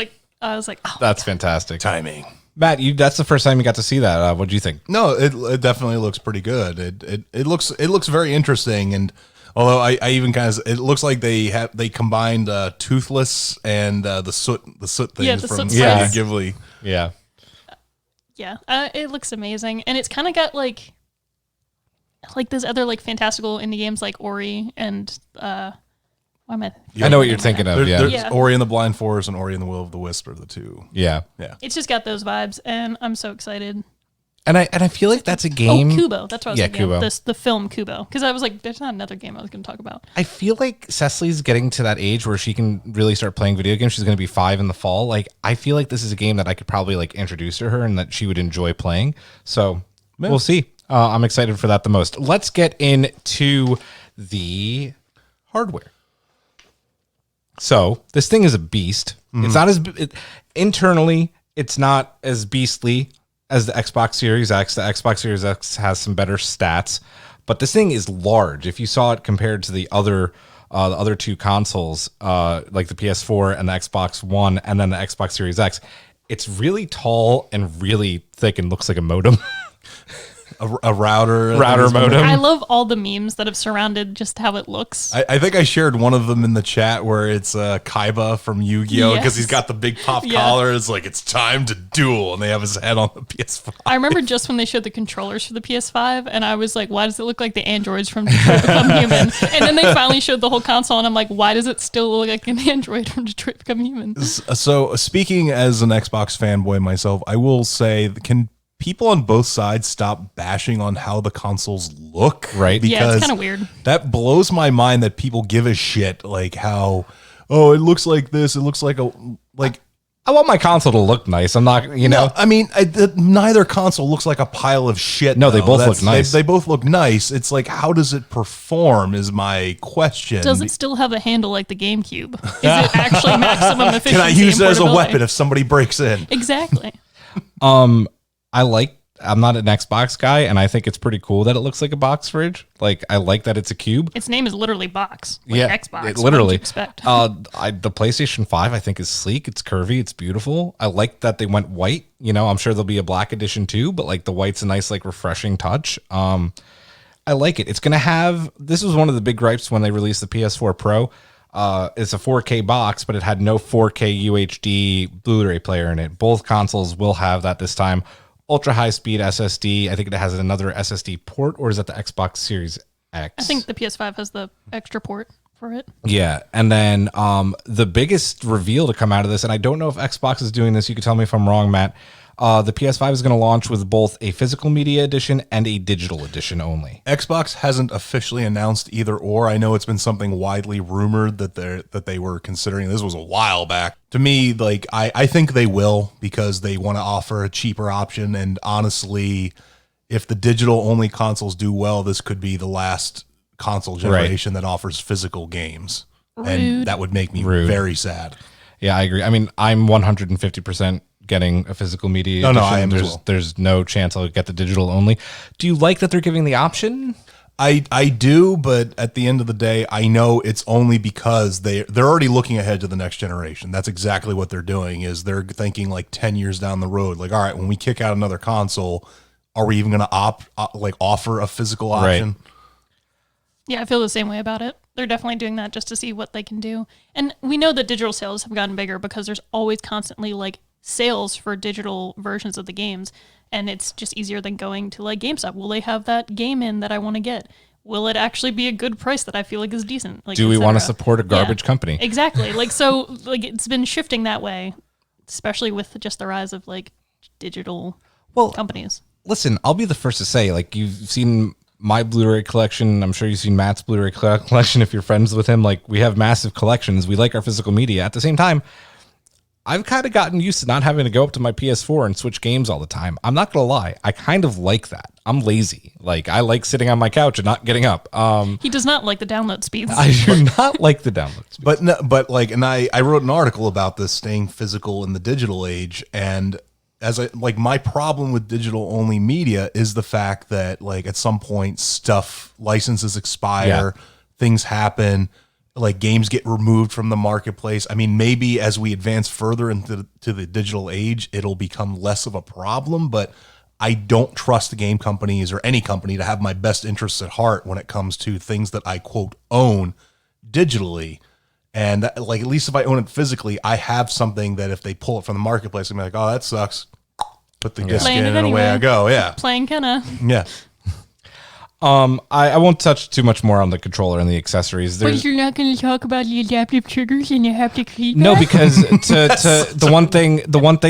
like, oh. That's fantastic. Timing. Matt, that's the first time you got to see that. What do you think? No, it definitely looks pretty good. It looks very interesting, and although I even kind of, it looks like they combined Toothless and the soot things from soot slice. Ghibli. Yeah. Yeah, it looks amazing, and it's kind of got like those other like fantastical indie games like Ori and why am I? I know what you're thinking of. There's Yeah. Ori and the Blind Forest and Ori and the Will of the Wisp are the two. Yeah. It's just got those vibes, and I'm so excited. And I feel like that's a game. Oh, Kubo. That's what I was thinking. Kubo. The film Kubo. Because I was like, there's not another game I was going to talk about. I feel like Cecily's getting to that age where she can really start playing video games. She's going to be 5 in the fall. Like, I feel like this is a game that I could probably like introduce to her and that she would enjoy playing. So we'll see. I'm excited for that the most. Let's get into the hardware. So this thing is a beast. It's not as internally. It's not as beastly as the Xbox Series X. The Xbox Series X has some better stats, but this thing is large. If you saw it compared to the other two consoles, like the PS4 and the Xbox One, and then the Xbox Series X, it's really tall and really thick and looks like a modem. A router modem. I love all the memes that have surrounded just how it looks. I think I shared one of them in the chat where it's Kaiba from Yu-Gi-Oh! Because he's got the big pop collar. It's like, it's time to duel. And they have his head on the PS5. I remember just when they showed the controllers for the PS5, and I was like, why does it look like the androids from Detroit Become Human? And then they finally showed the whole console, and I'm like, why does it still look like an android from Detroit Become Human? So speaking as an Xbox fanboy myself, I will say, can people on both sides stop bashing on how the consoles look? Right. Because Yeah, it's kind of weird. that blows my mind that people give a shit like how, oh, it looks like this. It looks like I want my console to look nice. I'm not, you know. No, I mean, neither console looks like a pile of shit. No, they though. both look nice. They both look nice. It's like, how does it perform is my question. Does it still have a handle like the GameCube? Is it actually maximum efficiency? Can I use it and as a portability? weapon if somebody breaks in? Exactly. I'm not an Xbox guy, and I think it's pretty cool that it looks like a box fridge. Like, I like that it's a cube. Its name is literally Box. Like Xbox. it literally. What would you expect? The PlayStation 5, I think, is sleek. It's curvy. It's beautiful. I like that they went white. You know, I'm sure there'll be a black edition too, but like the white's a nice, like, refreshing touch. I like it. It's going to have, this was one of the big gripes when they released the PS4 Pro. It's a 4K box, but it had no 4K UHD Blu-ray player in it. Both consoles will have that this time. Ultra high speed SSD. I think it has another SSD port, or is that the Xbox Series X? I think the PS5 has the extra port for it. Yeah. And then the biggest reveal to come out of this, and I don't know if Xbox is doing this, you can tell me if I'm wrong, Matt. The PS5 is going to launch with both a physical media edition and a digital edition only. Xbox hasn't officially announced either or. I know it's been something widely rumored that they were considering. This was a while back. To me, like I think they will, because they want to offer a cheaper option. And honestly, if the digital only consoles do well, this could be the last console generation that offers physical games. And that would make me very sad. Yeah, I agree. I mean, I'm 150% getting a physical media edition. No, I am as well. There's no chance I'll get the digital only. Do you like that they're giving the option? I do, but at the end of the day, I know it's only because they're already looking ahead to the next generation. That's exactly what they're doing, is they're thinking like 10 years down the road. Like, all right, when we kick out another console, are we even going to offer a physical option? Right. Yeah, I feel the same way about it. They're definitely doing that just to see what they can do. And we know that digital sales have gotten bigger because there's always constantly like sales for digital versions of the games. And it's just easier than going to like GameStop. Will they have that game in that I want to get? Will it actually be a good price that I feel like is decent? Like, do we want to support a garbage company? Exactly. Like, so like it's been shifting that way, especially with just the rise of like digital companies. Listen, I'll be the first to say, like, you've seen my Blu-ray collection. I'm sure you've seen Matt's Blu-ray collection if you're friends with him. Like, we have massive collections. We like our physical media. At the same time, I've kind of gotten used to not having to go up to my PS4 and switch games all the time. I'm not going to lie. I kind of like that. I'm lazy. Like, I like sitting on my couch and not getting up. He does not like the download speeds. I do not like the download speeds. But no, but like, and I wrote an article about this, staying physical in the digital age. And my problem with digital only media is the fact that like at some point licenses expire, things happen. Like games get removed from the marketplace. I mean, maybe as we advance further into the digital age, it'll become less of a problem, but I don't trust the game companies or any company to have my best interests at heart when it comes to things that I quote own digitally. And that, like, at least if I own it physically, I have something that if they pull it from the marketplace, I'm like, oh, that sucks. Put the disc in and away I go. Yeah. Playing Kenna. Yeah. I won't touch too much more on the controller and the accessories. But you're not going to talk about the adaptive triggers and the haptic feedback? No, because the one thing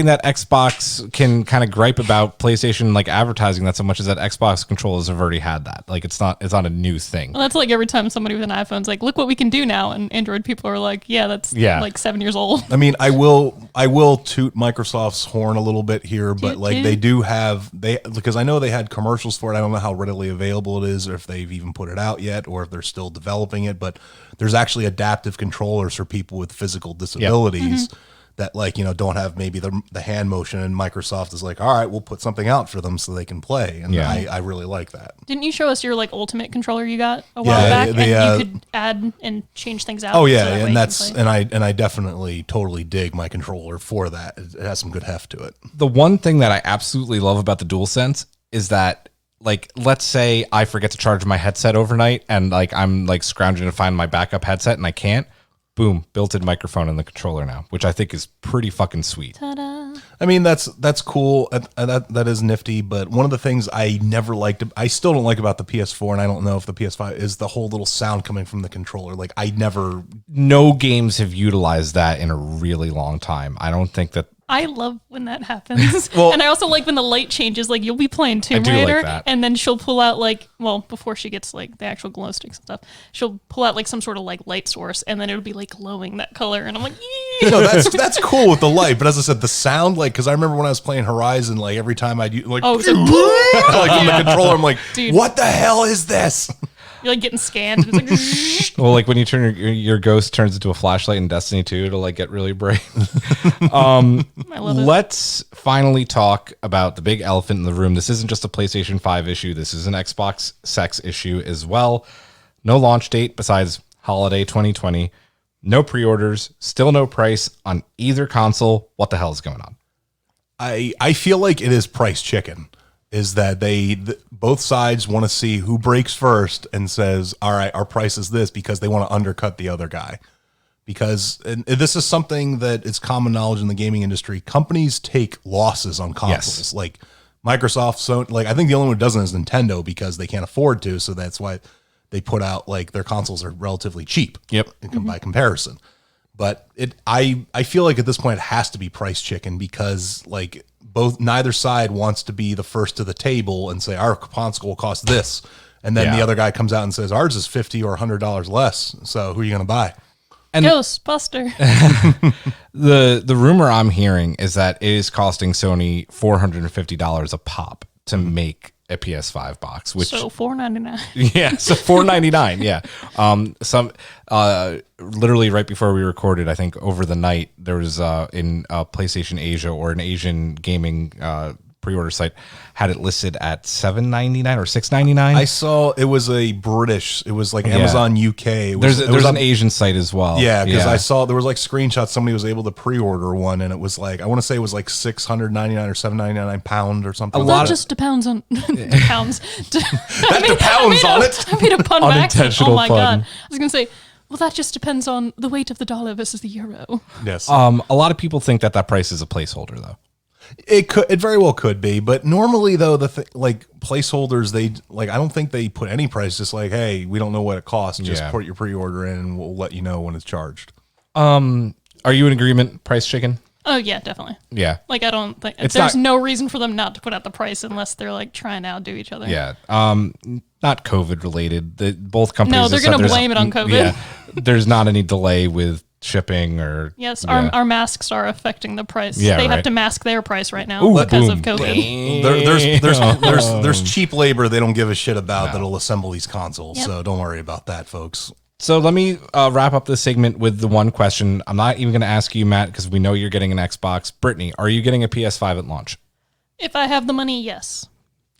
that Xbox can kind of gripe about PlayStation like advertising that so much is that Xbox controllers have already had that. Like it's not a new thing. Well, that's like every time somebody with an iPhone's like, look what we can do now, and Android people are like, that's like 7 years old. I mean, I will toot Microsoft's horn a little bit here, but like they do have because I know they had commercials for it. I don't know how readily available it is, or if they've even put it out yet, or if they're still developing it. But there's actually adaptive controllers for people with physical disabilities that don't have maybe the hand motion, and Microsoft is like, all right, we'll put something out for them so they can play. And I really like that. Didn't you show us your like ultimate controller you got a while back, and you could add and change things out? Oh yeah, and I definitely totally dig my controller for that. It has some good heft to it. The one thing that I absolutely love about the DualSense is that, like, let's say I forget to charge my headset overnight and like I'm like scrounging to find my backup headset and I can't. Boom, built-in microphone in the controller now, which I think is pretty fucking sweet. Ta-da. I mean, that's cool. That is nifty. But one of the things I never liked, I still don't like about the PS4, and I don't know if the PS5 is the whole little sound coming from the controller. Like no games have utilized that in a really long time. I don't think that. I love when that happens. And I also like when the light changes. Like, you'll be playing Tomb Raider, and then she'll pull out before she gets like the actual glow sticks and stuff, she'll pull out like some sort of like light source, and then it'll be like glowing that color, and I'm like, yeah. No, that's cool with the light. But as I said, the sound, like, because I remember when I was playing Horizon, like every time I'd like, like from the controller, I'm like, dude, what the hell is this? You're like getting scanned. And it's like, well, like when you turn your ghost turns into a flashlight in Destiny 2, it'll like get really bright. I love it. Let's finally talk about the big elephant in the room. This isn't just a PlayStation 5 issue. This is an Xbox sex issue as well. No launch date besides holiday 2020. No pre-orders. Still no price on either console. What the hell is going on? I feel like it is price chicken. Is that both sides want to see who breaks first and says, all right, our price is this, because they want to undercut the other guy. Because and this is something that is common knowledge in the gaming industry. Companies take losses on consoles. Yes. Like Microsoft, Sony, like I think the only one who doesn't is Nintendo, because they can't afford to. So that's why they put out, like, their consoles are relatively cheap. Yep. By comparison. But I feel like at this point it has to be price chicken, because like neither side wants to be the first to the table and say our console will cost this, and then the other guy comes out and says ours is $50 or $100 less. So who are you going to buy? And Ghostbuster. The rumor I'm hearing is that it is costing Sony $450 a pop to make a PS5 box, which So $4.99. yeah, so $4.99. Yeah, literally right before we recorded, I think over the night there was in PlayStation Asia or an Asian gaming pre-order site had it listed at $7.99 or $6.99. I saw it was a British. It was like Amazon UK. It was, There's an Asian site as well. Yeah, because I saw there was like screenshots. Somebody was able to pre-order one, and it was like I want to say it was like £699 or £799 or something. Well, that just depends on pounds. That depends on it. I made a pun by accident. Unintentional Oh my pun. god! I was gonna say, well, that just depends on the weight of the dollar versus the euro. Yes, A lot of people think that price is a placeholder, though. it very well could be, but normally though like placeholders, they like I don't think they put any price. Just like, hey, we don't know what it costs. Just put your pre-order in, and we'll let you know when it's charged. Are you in agreement, price chicken? Oh yeah, definitely. Yeah. Like I don't think It's there's not- no reason for them not to put out the price unless they're like trying to outdo each other. Yeah. Not COVID related. Both companies. No, they're have said gonna there's- blame it on COVID. Yeah. There's not any delay with shipping or. Yes, yeah. our masks are affecting the price. Yeah, they right. have to mask their price right now Ooh, because of boom. COVID. There's cheap labor they don't give a shit about that'll assemble these consoles. Yep. So don't worry about that, folks. So let me wrap up this segment with the one question. I'm not even going to ask you, Matt, because we know you're getting an Xbox. Brittany, are you getting a PS5 at launch? If I have the money, yes.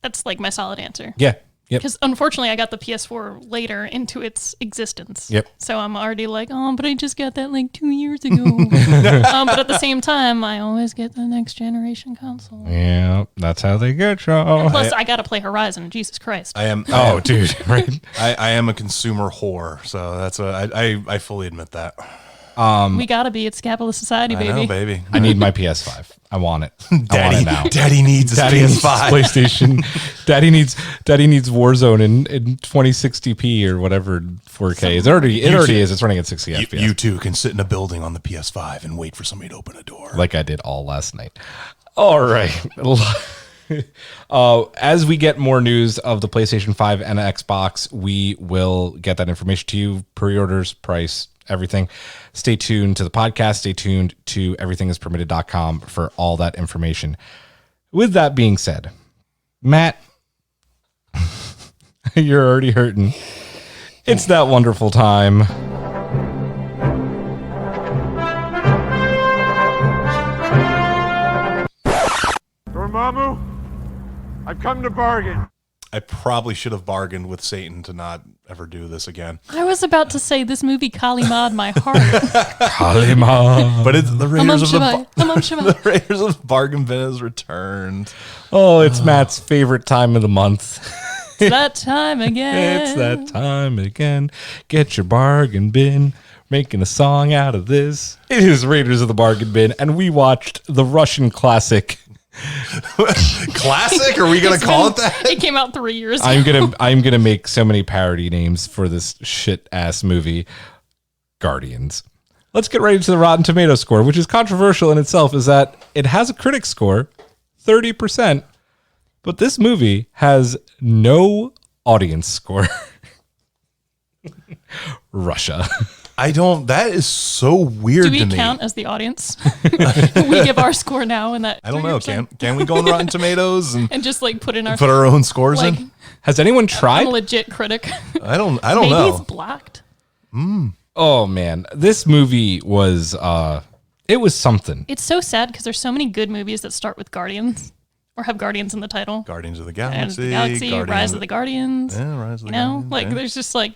That's like my solid answer. Yeah. Yep. Because unfortunately, I got the PS4 later into its existence. Yep. So I'm already like, oh, but I just got that like 2 years ago. But at the same time, I always get the next generation console. Yeah, that's how they get you. Plus, I got to play Horizon. Jesus Christ. Oh, dude, right? I am a consumer whore, so that's I fully admit that. We got to be. It's capitalist society, baby. I know, baby. I need my PS5 I want it. I want it now. Daddy needs his Daddy needs PS5. PlayStation. Daddy needs Warzone in 2060p or whatever 4K. It already is. It's running at 60 FPS. You too can sit in a building on the PS5 and wait for somebody to open a door. Like I did all last night. All right. As we get more news of the PlayStation 5 and Xbox, we will get that information to you. Pre-orders, price, everything. Stay tuned to the podcast. Stay tuned to everythingispermitted.com for all that information. With that being said, Matt, you're already hurting. It's that wonderful time. Dormammu, I've come to bargain. I probably should have bargained with Satan to not ever do this again. I was about to say this movie Kali Mad my heart. Kalima. But it's the Raiders of the Shabbat. Raiders of Bargain Bin has returned. Oh, it's Matt's favorite time of the month. It's that time again. It's that time again. Get your bargain bin. Making a song out of this. It is Raiders of the Bargain Bin, and we watched the Russian classic. Classic? Are we gonna call it that? It came out 3 years ago. I'm gonna make so many parody names for this shit ass movie, Guardians. Let's get ready to the Rotten Tomato score, which is controversial in itself, is that it has a critic score, 30%, but this movie has no audience score. Russia. That is so weird Do to we me. count as the audience? We give our score now and that. I don't know. 30%? Can we go on Rotten Tomatoes and and just like put in our put our own scores like, in? Has anyone I'm tried? a legit critic. I don't Maybe know. it's blocked. Oh man, this movie was it was something. It's so sad because there's so many good movies that start with Guardians or have Guardians in the title. Guardians of the Guardians of Galaxy, the Galaxy, Rise of the Guardians. Yeah, Rise of the You know, Guardians, like yeah. there's just like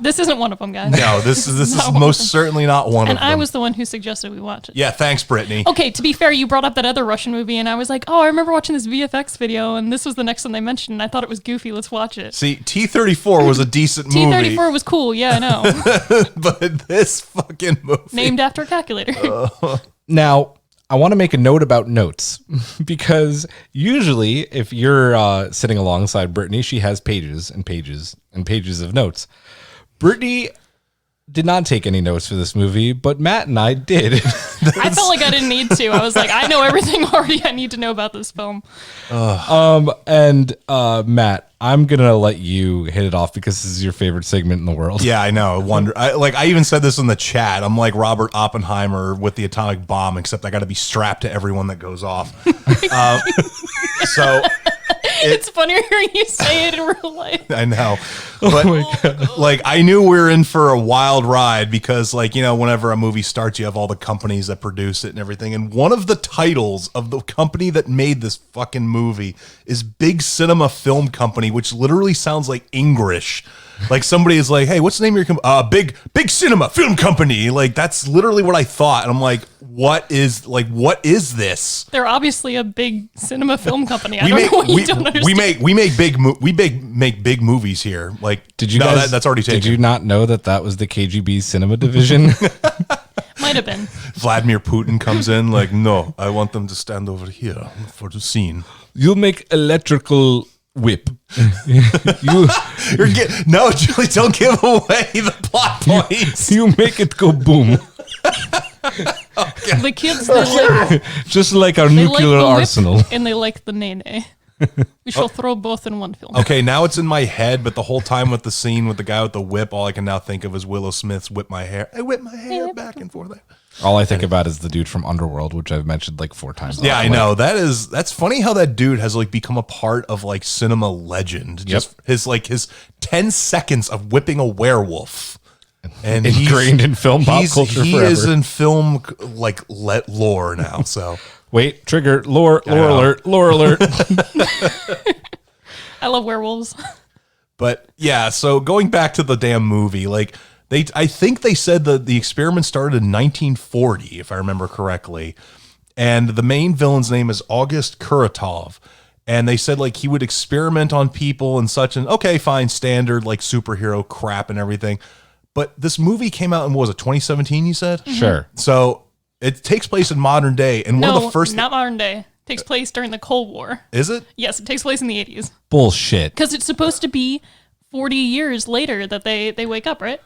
this isn't one of them, guys. No, this is Not one of most them. certainly not one And of them. I was the one who suggested we watch it. Yeah, thanks, Brittany. Okay, to be fair, you brought up that other Russian movie, and I was like, oh, I remember watching this VFX video, and this was the next one they mentioned, and I thought it was goofy. Let's watch it. See, T-34 was a decent movie, T-34 was cool. Yeah, I know. but this fucking movie. Named after a calculator. Now, I want to make a note about notes because usually if you're sitting alongside Brittany, she has pages and pages and pages of notes. Brittany did not take any notes for this movie, but Matt and I did. I felt like I didn't need to. I was like, I know everything already I need to know about this film. Matt, I'm going to let you hit it off because this is your favorite segment in the world. Yeah, I know. I even said this in the chat. I'm like Robert Oppenheimer with the atomic bomb, except I got to be strapped to everyone that goes off. So It's funnier hearing you say it in real life. I know. But like I knew we were in for a wild ride because like, you know, whenever a movie starts, you have all the companies that produce it and everything. And one of the titles of the company that made this fucking movie is Big Cinema Film Company, which literally sounds like English. Like somebody is like, hey, what's the name of your company? Big Cinema Film Company. Like that's literally what I thought. And I'm like, what is this? They're obviously a big cinema film company. I don't know what you don't understand. We make big movies here. Like, Did you guys? That's already taken. Did you not know that was the KGB cinema division? Might have been. Vladimir Putin comes in like, no, I want them to stand over here for the scene. You'll make electrical whip. No, Julie, don't give away the plot points. You make it go boom. The kids, they like, Just like our they nuclear like the arsenal. whip and they like the nene. We shall throw both in one film. Okay, now it's in my head, but the whole time with the scene with the guy with the whip, all I can now think of is Willow Smith's "Whip My Hair." I whip my hair back and forth. All I think about is the dude from Underworld, which I've mentioned like 4 times. Yeah, I know. That's funny how that dude has like become a part of like cinema legend. Just his 10 seconds of whipping a werewolf. And Ingrained in film pop culture He forever. is in film like lore now. So Wait, trigger, lore alert. I love werewolves. But yeah, so going back to the damn movie, like I think they said that the experiment started in 1940, if I remember correctly. And the main villain's name is August Kuratov. And they said like he would experiment on people and such, and okay, fine, standard like superhero crap and everything. But this movie came out in, what was it, 2017, you said? Sure. So it takes place in modern day. And one of the first... not modern day. It takes place during the Cold War. Is it? Yes, it takes place in the 80s. Bullshit. Because it's supposed to be 40 years later that they wake up, right?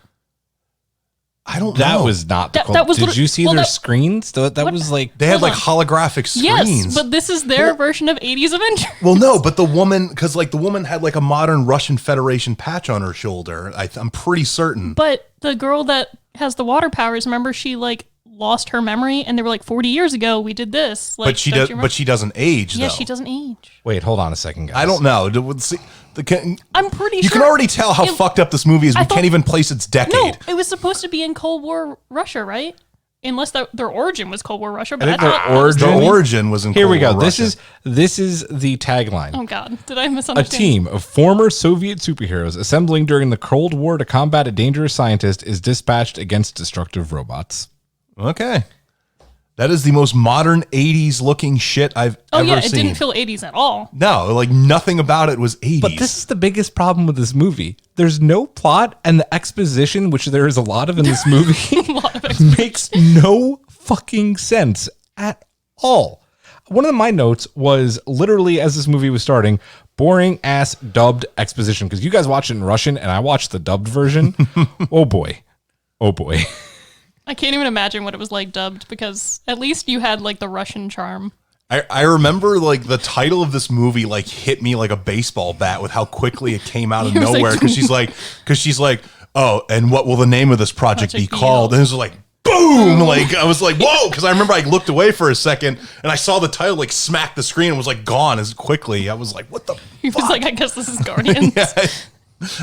I don't know. That was not the That was Did you see their screens? That What? was like... They had Hold like on. holographic screens. Yes, but this is their version of 80s Avengers. Well, no, but the woman, because like the woman had like a modern Russian Federation patch on her shoulder. I'm pretty certain. But the girl that has the water powers, remember she like lost her memory and they were like 40 years ago we did this. Like, But she does. But she doesn't age. Yeah, though. she doesn't age. Wait, hold on a second, guys. I don't know. I'm pretty You sure. can already tell how it- fucked up this movie is. I We thought- can't even place its decade. No, it was supposed to be in Cold War Russia, right? Unless their origin was Cold War Russia. But I think I their thought that was origin- The origin was in. Here we Cold go. War This Russia. is the tagline. Oh God, did I A misunderstand? team of former Soviet superheroes assembling during the Cold War to combat a dangerous scientist is dispatched against destructive robots. Okay. That is the most modern 80s looking shit I've Oh ever yeah, it seen. didn't feel 80s at all. No, like nothing about it was 80s. But this is the biggest problem with this movie. There's no plot, and the exposition, which there is a lot of in this movie, makes no fucking sense at all. One of my notes was literally as this movie was starting, boring ass dubbed exposition. Because you guys watch it in Russian, and I watched the dubbed version. Oh boy. Oh boy. I can't even imagine what it was like dubbed because at least you had like the Russian charm. I remember like the title of this movie like hit me like a baseball bat with how quickly it came out of It was like- nowhere because she's like, oh, and what will the name of this project be Project called? Beetle. And it was like boom, like I was like whoa, because I remember I looked away for a second and I saw the title like smack the screen and was like gone as quickly. I was like, what the? He was like, I guess this is Guardians. Yeah.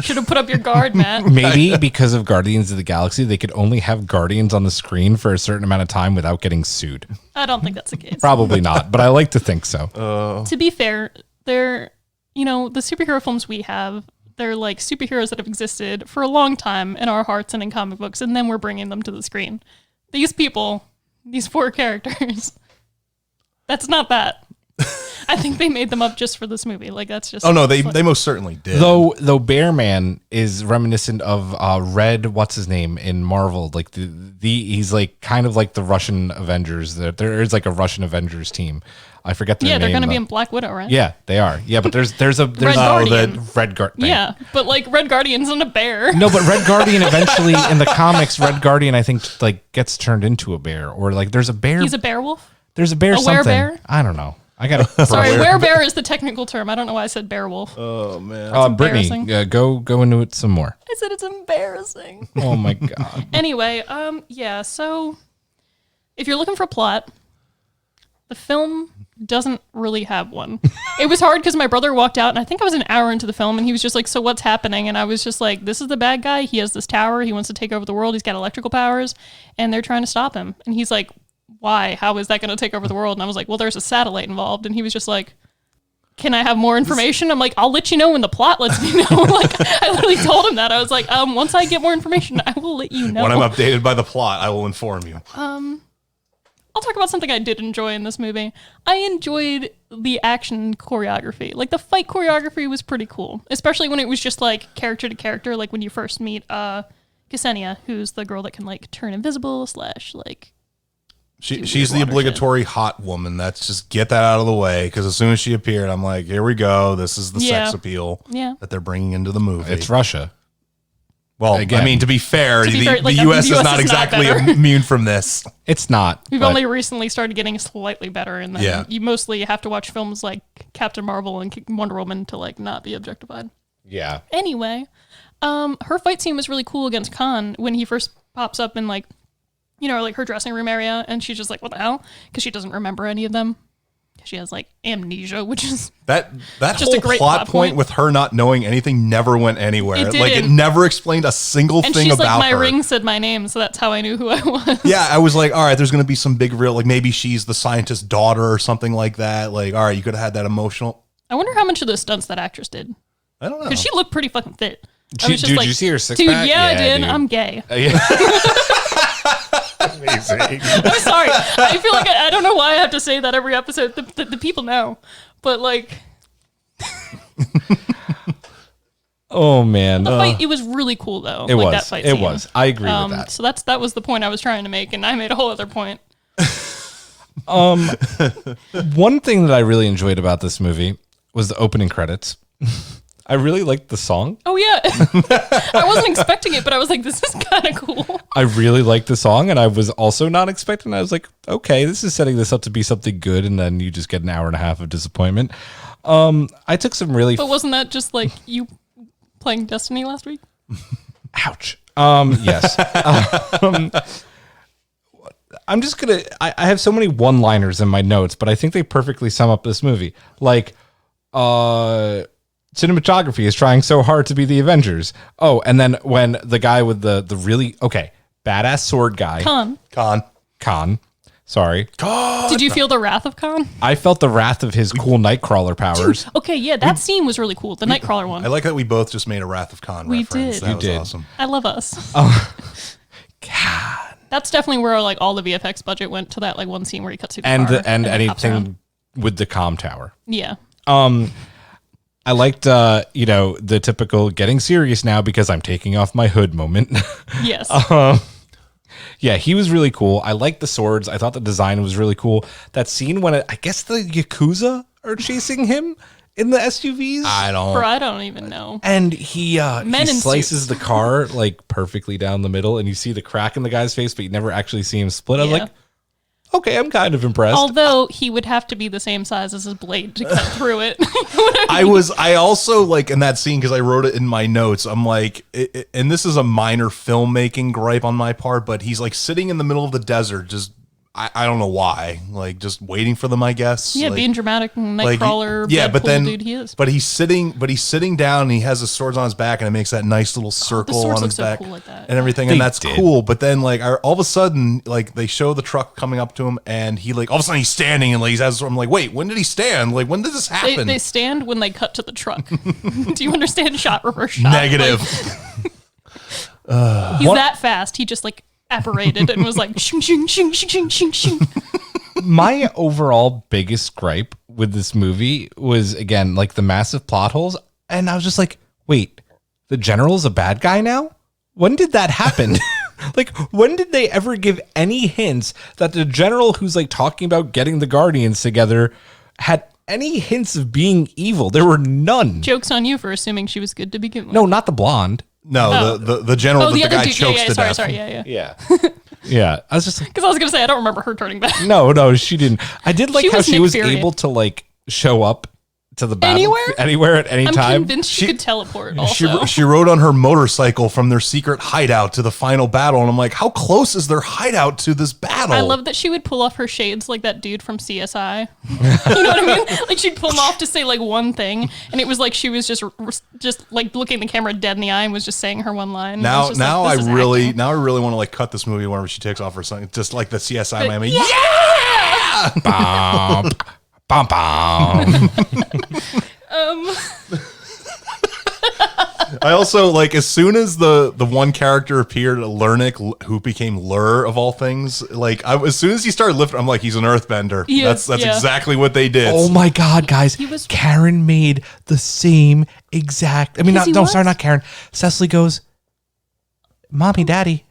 Should have put up your guard, Matt. Maybe because of Guardians of the Galaxy, they could only have Guardians on the screen for a certain amount of time without getting sued. I don't think that's the case. Probably not, but I like to think so. To be fair, they're, the superhero films we have, they're like superheroes that have existed for a long time in our hearts and in comic books, and then we're bringing them to the screen. These people, these 4 characters, that's not that. I think they made them up just for this movie. Like that's just. Oh no, they most certainly did. Though Bear Man is reminiscent of Red, what's his name in Marvel? Like he's like kind of like the Russian Avengers. There is like a Russian Avengers team. I forget their name. Yeah, they're going to be though. in Black Widow, right? Yeah, they are. Yeah, but there's Red Guardian. Red Guardian. Yeah, but like Red Guardian's not a bear. No, but Red Guardian eventually in the comics, Red Guardian I think like gets turned into a bear, or like there's a bear. He's a bear wolf. There's a bear. A something. werebear? I don't know. I gotta. Sorry, werebear is the technical term. I don't know why I said bear wolf. oh man. Brittany, embarrassing. go into it some more. I said it's embarrassing. Oh my god. Anyway, yeah, so if you're looking for plot, The film doesn't really have one. It was hard because my brother walked out, and I think I was an hour into the film, and he was just like, so what's happening? And I was just like, this is the bad guy. He has this tower. He wants to take over the world. He's got electrical powers, and they're trying to stop him. And he's like, why? How is that going to take over the world? And I was like, well, there's a satellite involved. And he was just like, can I have more information? I'm like, I'll let you know when the plot lets me know. Like, I literally told him that. I was like, once I get more information, I will let you know. When I'm updated by the plot, I will inform you. I'll talk about something I did enjoy in this movie. I enjoyed the action choreography. Like, the fight choreography was pretty cool, especially when it was just, like, character to character. Like, when you first meet Ksenia, who's the girl that can, like, turn invisible / like... She's the obligatory hot woman. That's just get that out of the way, because as soon as she appeared, I'm like, here we go. This is the sex appeal that they're bringing into the movie. It's Russia. Well, again, I mean, to be fair, the U.S. is not exactly immune from this. It's not. We've only recently started getting slightly better, and then you mostly have to watch films like Captain Marvel and Wonder Woman to like not be objectified. Yeah. Anyway, her fight scene was really cool against Khan when he first pops up in like, you know, like her dressing room area, and she's just like, what the hell? Because she doesn't remember any of them. She has like amnesia, which is that just whole a great plot point with her not knowing anything never went anywhere. It never explained a single thing she's about like, her. my ring said my name, so that's how I knew who I was. Yeah, I was like, all right, there's going to be some big real, like maybe she's the scientist's daughter or something like that. Like, all right, you could have had that emotional. I wonder how much of those stunts that actress did. I don't know. Because she looked pretty fucking fit. Did you see her six dude, pack? Yeah, I did. Dude. I'm gay. Amazing. I'm sorry. I feel like I don't know why I have to say that every episode. The people know, but like, oh man, the fight. It was really cool though. It was. That fight It scene. was. I agree with that. So that was the point I was trying to make, and I made a whole other point. One thing that I really enjoyed about this movie was the opening credits. I really liked the song. Oh yeah, I wasn't expecting it, but I was like, "This is kind of cool." I really liked the song, and I was also not expecting. I was like, "Okay, this is setting this up to be something good," and then you just get an hour and a half of disappointment. I took some really, but wasn't that just like you playing Destiny last week? Ouch. Yes. I'm just gonna. I have so many one-liners in my notes, but I think they perfectly sum up this movie. Like, cinematography is trying so hard to be the Avengers. Oh, and then when the guy with the really badass sword guy, Khan. Sorry, Did you feel the wrath of Khan? I felt the wrath of his cool Nightcrawler powers. Dude, okay, yeah, that scene was really cool. The Nightcrawler one. I like that we both just made a Wrath of Khan We reference. did. That You was did. awesome. I love us. God. That's definitely where like all the VFX budget went to that like one scene where he cuts through the And car and then hops around. anything with the comm tower. Yeah. I liked, the typical getting serious now because I'm taking off my hood moment. Yes. Yeah, he was really cool. I liked the swords. I thought the design was really cool. That scene when I guess the Yakuza are chasing him in the SUVs. I don't even know. And he Men in slices the car like perfectly down the middle, and you see the crack in the guy's face, but you never actually see him split. I'm Yeah. like, okay, I'm kind of impressed. Although he would have to be the same size as his blade to cut through it. I also like in that scene, because I wrote it in my notes, I'm like, and this is a minor filmmaking gripe on my part, but he's like sitting in the middle of the desert, just, I don't know why, like just waiting for them, I guess. Yeah, like, being dramatic and Nightcrawler, but then, dude he is. But he's sitting down and he has his swords on his back and it makes that nice little circle swords on look his so back cool like that. and everything. They And that's did. cool. But then like all of a sudden, like they show the truck coming up to him and he like, all of a sudden he's standing and like, I'm like, wait, when did he stand? Like, when did this happen? They stand when they cut to the truck. Do you understand shot, reverse shot? Negative. Like, he's that fast. He just like apparated and was like, shing, shing, shing, shing, shing, shing. My overall biggest gripe with this movie was, again, like the massive plot holes. And I was just like, wait, the general's a bad guy now? When did that happen? Like, when did they ever give any hints that the general who's like talking about getting the Guardians together had any hints of being evil? There were none. Joke's on you for assuming she was good to begin with. No, not the blonde. No, the general that the other guy dude. chokes to death. Sorry, yeah. Yeah. Yeah. I was just like, Because I was going to say, I don't remember her turning back. no, she didn't. I did like She how was she Nick was Fury. able to like show up to the battle anywhere at any I'm time. convinced she could teleport also. She rode on her motorcycle from their secret hideout to the final battle, and I'm like, how close is their hideout to this battle? I love that she would pull off her shades like that dude from CSI. You know what I mean? Like she'd pull them off to say like one thing, and it was like she was just like looking the camera dead in the eye and was just saying her one line. Now I really acting. want to like cut this movie whenever she takes off her son, just like the CSI Miami. Yeah! Bom, bom, bom. I also like as soon as the one character appeared, Lernick, who became Lur of all things. Like as soon as he started lifting, I'm like, he's an Earthbender. That's exactly what they did. Oh my God, guys! Karen made the same exact. I mean, not Karen. Cecily goes, "Mommy, Daddy,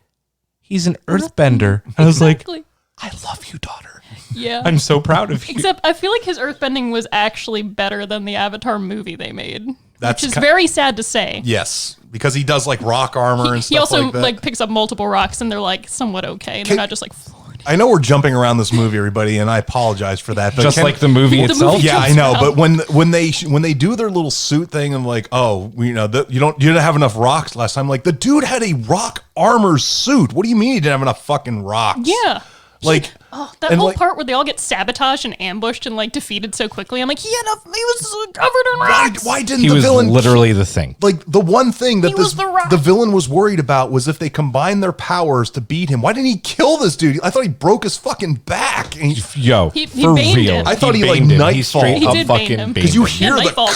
he's an Earthbender." I was like, "I love you, daughter." Yeah, I'm so proud of you. Except I feel like his earthbending was actually better than the Avatar movie they made. Which is very sad to say. Yes, because he does like rock armor and stuff. He also like that. picks up multiple rocks and they're like somewhat okay. They're not just like floating. I know we're jumping around this movie, everybody, and I apologize for that. But Just like the movie itself. Yeah, I know. But when they do their little suit thing, and like, oh, you didn't have enough rocks last time. Like the dude had a rock armor suit. What do you mean he didn't have enough fucking rocks? Yeah. Like that whole part where they all get sabotaged and ambushed and like defeated so quickly. I'm like, he was covered in rocks. Why didn't He the was villain literally the thing? Like the one thing that the the villain was worried about was if they combined their powers to beat him. Why didn't he kill this dude? I thought he broke his fucking back. And He for baned real. him. I thought he like baned him. nightfall. He straight He up did bane fucking him. baned you him. hear the Nightfall.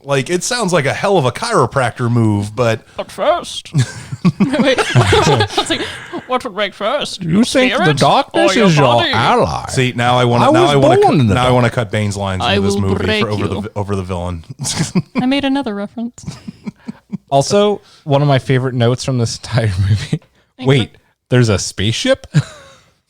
like it sounds like a hell of a chiropractor move, but First. Wait, I was like, what would break first? You think the Spirit darkness or your is your body? cy see now I want I to was born in the I want to cut Bane's lines I into this will movie break for you. over the villain. I made another reference. Also, one of my favorite notes from this entire movie. Wait, there's a spaceship?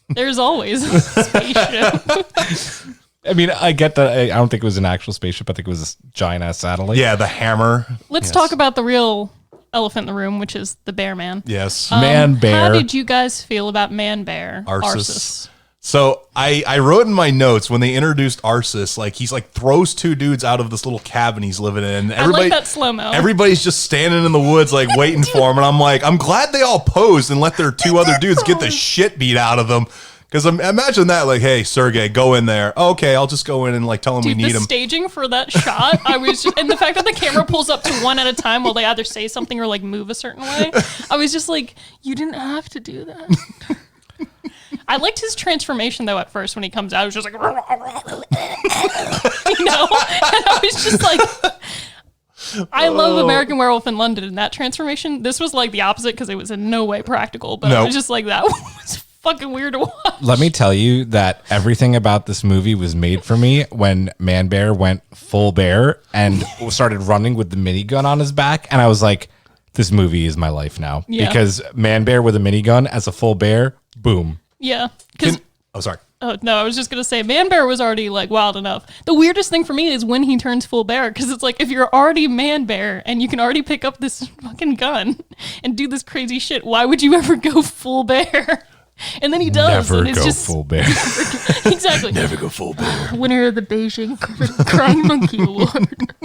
There's always a spaceship. I mean, I get that. I don't think it was an actual spaceship. I think it was a giant ass satellite. Yeah, the hammer. Let's talk about the real elephant in the room, which is the bear man. Yes. Man bear. How did you guys feel about man bear? Arceus. So I wrote in my notes when they introduced Arceus, like he's like throws two dudes out of this little cabin he's living in. I like that slow-mo. Everybody's just standing in the woods like waiting for him, and I'm like, I'm glad they all posed and let their two other dudes get the shit beat out of them. Because imagine that, like, hey, Sergey, go in there. Oh, okay, I'll just go in and like tell him we need the him. staging for that shot, I was just, and the fact that the camera pulls up to one at a time while they either say something or like move a certain way, I was just like, you didn't have to do that. I liked his transformation though. At first, when he comes out, it was just like, and I was just like. I love American Werewolf in London, and that transformation. This was like the opposite because it was in no way practical, but I was just like, that was fucking weird to watch. Let me tell you that everything about this movie was made for me when Man Bear went full bear and started running with the minigun on his back. And I was like, this movie is my life now. Yeah. Because Man Bear with a minigun as a full bear, boom. Yeah. Because Sorry. Oh, no, I was just going to say, Man Bear was already, like, wild enough. The weirdest thing for me is when he turns full bear, because it's like, if you're already Man Bear and you can already pick up this fucking gun and do this crazy shit, why would you ever go full bear? And then he does. Never and it's go just, full bear. Exactly. Never go full bear. Winner of the Beijing Crying Monkey Award.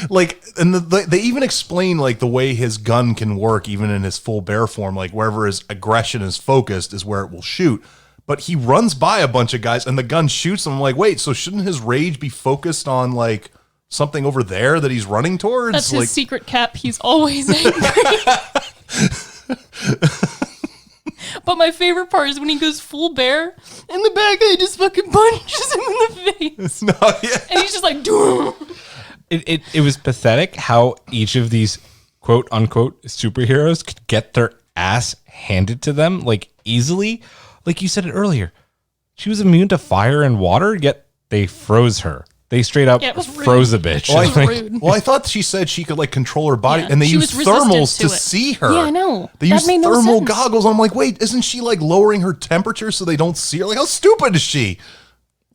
Like, and they even explain like the way his gun can work, even in his full bear form. Like wherever his aggression is focused is where it will shoot. But he runs by a bunch of guys and the gun shoots them. I'm like, wait, so shouldn't his rage be focused on like something over there that he's running towards? That's like, his secret cap. He's always angry. But my favorite part is when he goes full bear and the bad guy just fucking punches him in the face. No, yeah. And he's just like, dude. It was pathetic how each of these quote unquote superheroes could get their ass handed to them like easily. Like you said it earlier, she was immune to fire and water, yet they froze her. They straight up Yeah, it was rude. froze a bitch. It was rude. Well, I thought she said she could like control her body, Yeah, and they she use was resistant thermals to to it. see her. Yeah, I know. They That use made no thermal sense. goggles. I'm like, wait, isn't she like lowering her temperature so they don't see her? Like, how stupid is she?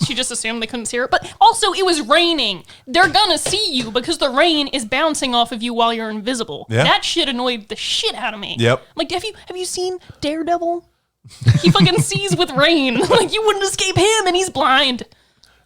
She just assumed they couldn't see her. But also, it was raining. They're gonna see you because the rain is bouncing off of you while you're invisible. Yeah. That shit annoyed the shit out of me. Yep. Like, have you seen Daredevil? He fucking sees with rain. Like, you wouldn't escape him, and he's blind.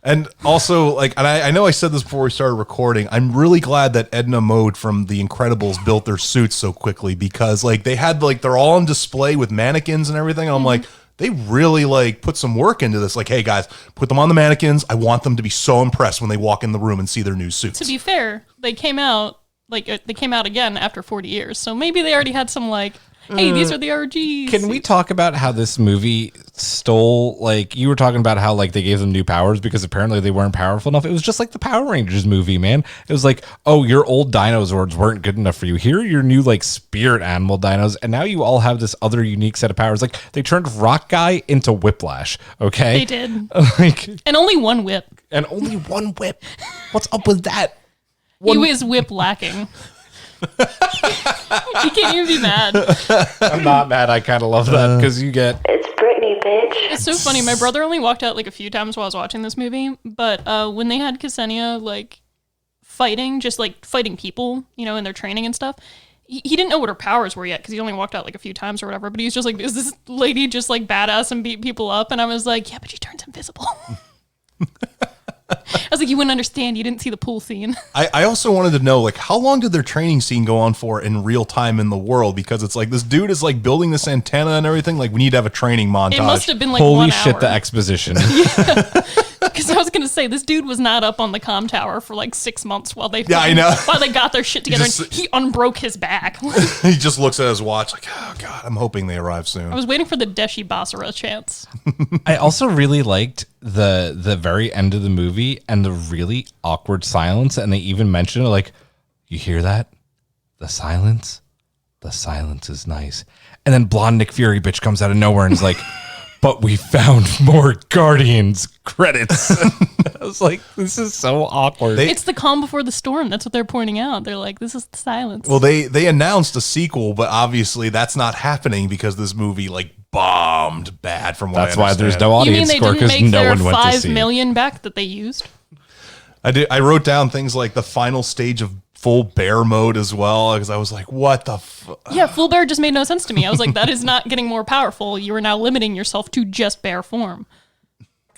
And also, like, and I know I said this before we started recording, I'm really glad that Edna Mode from The Incredibles built their suits so quickly, because like they had like they're all on display with mannequins and everything. And I'm like, they really like put some work into this. Like, hey guys, put them on the mannequins. I want them to be so impressed when they walk in the room and see their new suits. To be fair, they came out again after 40 years, so maybe they already had some like, hey, these are the OGs. Can we talk about how this movie stole, like, you were talking about how, like, they gave them new powers because apparently they weren't powerful enough. It was just like the Power Rangers movie, man. It was like, oh, your old dinosaurs weren't good enough for you. Here are your new, like, spirit animal dinos, and now you all have this other unique set of powers. Like, they turned Rock Guy into Whiplash, okay? They did. Like, And only one whip. and only one whip. What's up with that? He was whip lacking. You can't even be mad. I'm not mad. I kind of love that because you get... It's Brittany, bitch. It's so funny. My brother only walked out like a few times while I was watching this movie, but when they had Ksenia like fighting, just like fighting people, you know, in their training and stuff, he didn't know what her powers were yet because he only walked out like a few times or whatever. But he was just like, is this lady just like badass and beat people up? And I was like, yeah, but she turns invisible. I was like, you wouldn't understand. You didn't see the pool scene. I also wanted to know, like, how long did their training scene go on for in real time in the world? Because it's like this dude is like building this antenna and everything. Like, we need to have a training montage. It must have been like Holy 1 shit, hour. the exposition. Because I was gonna say this dude was not up on the comm tower for like 6 months while they Yeah, I know. while they got their shit together. just- And he unbroke his back. He just looks at his watch like, oh god, I'm hoping they arrive soon. I was waiting for the Deshi Basara chance. I also really liked the very end of the movie and the really awkward silence. And they even mentioned it, like, you hear that? The silence? The silence is nice. And then blonde Nick Fury bitch comes out of nowhere and is like, but we found more Guardians credits. I was like, this is so awkward. It's the calm before the storm. That's what they're pointing out. They're like, this is the silence. Well, they announced a sequel, but obviously that's not happening because this movie like bombed bad from what That's I why understand. there's no you mean audience they score didn't because make no their one went to 5 see it. million back that they used? I wrote down things like the final stage of full bear mode as well, because I was like, what the Yeah, full bear just made no sense to me. I was like, that is not getting more powerful. You are now limiting yourself to just bear form.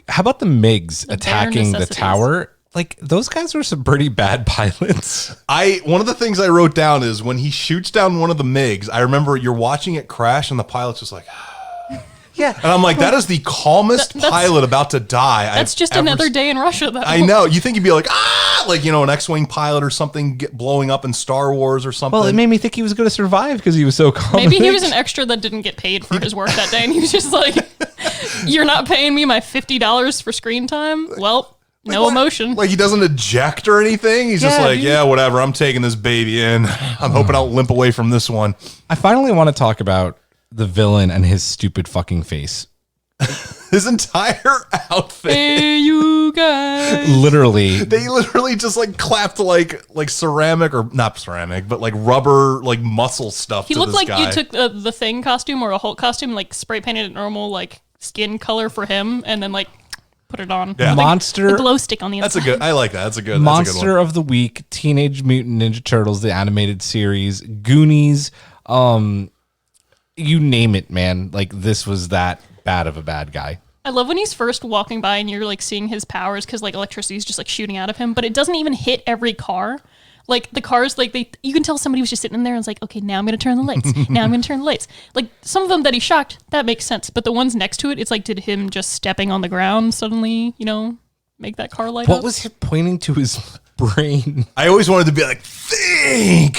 How about the MiGs bare attacking the necessities. tower? Like, those guys were some pretty bad pilots. One of the things I wrote down is when he shoots down one of the MiGs, I remember you're watching it crash and the pilot's just like, Yeah. and I'm like, that is the calmest That's- pilot about to die. That's just another day in Russia, though. I know. You think he'd be like, like, you know, an X-Wing pilot or something blowing up in Star Wars or something. Well, it made me think he was going to survive because he was so calm. Maybe he was an extra that didn't get paid for his work that day, and he was just like, you're not paying me my $50 for screen time? Well, no emotion. Like he doesn't eject or anything. He's just Yeah, like, dude. yeah, whatever. I'm taking this baby in. I'm hoping I'll limp away from this one. I finally want to talk about the villain and his stupid fucking face. His entire outfit. Hey, you guys. Literally. They literally just like clapped like ceramic or not ceramic, but like rubber, like muscle stuff. He to looked this like guy. you took the Thing costume or a Hulk costume, like spray painted a normal like skin color for him, and then like put it on. Yeah. Like, Monster- the glow stick on the That's a inside. good. I like that. That's a good. Monster That's a good one. of the Week, Teenage Mutant Ninja Turtles, the animated series, Goonies, you name it, man. Like, this was that bad of a bad guy. I love when he's first walking by and you're like seeing his powers because like electricity is just like shooting out of him, but it doesn't even hit every car. Like the cars, like you can tell somebody was just sitting in there and was like, okay, now I'm gonna turn the lights. Now I'm gonna turn the lights. Like some of them that he shocked, that makes sense. But the ones next to it, it's like, did him just stepping on the ground suddenly, you know, make that car light What up? was he pointing to his brain? I always wanted to be like, think.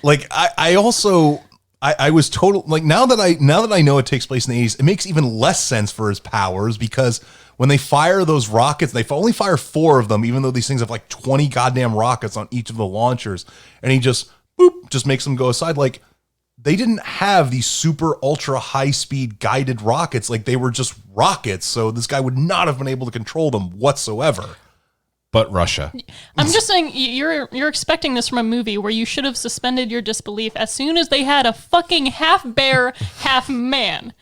Like I also I was total like now that I know it takes place in the 80s, it makes even less sense for his powers because when they fire those rockets, they only fire 4 of them, even though these things have like 20 goddamn rockets on each of the launchers, and he just makes them go aside. Like they didn't have these super ultra high speed guided rockets, like they were just rockets, so this guy would not have been able to control them whatsoever. But Russia. I'm just saying you're expecting this from a movie where you should have suspended your disbelief as soon as they had a fucking half bear, half man.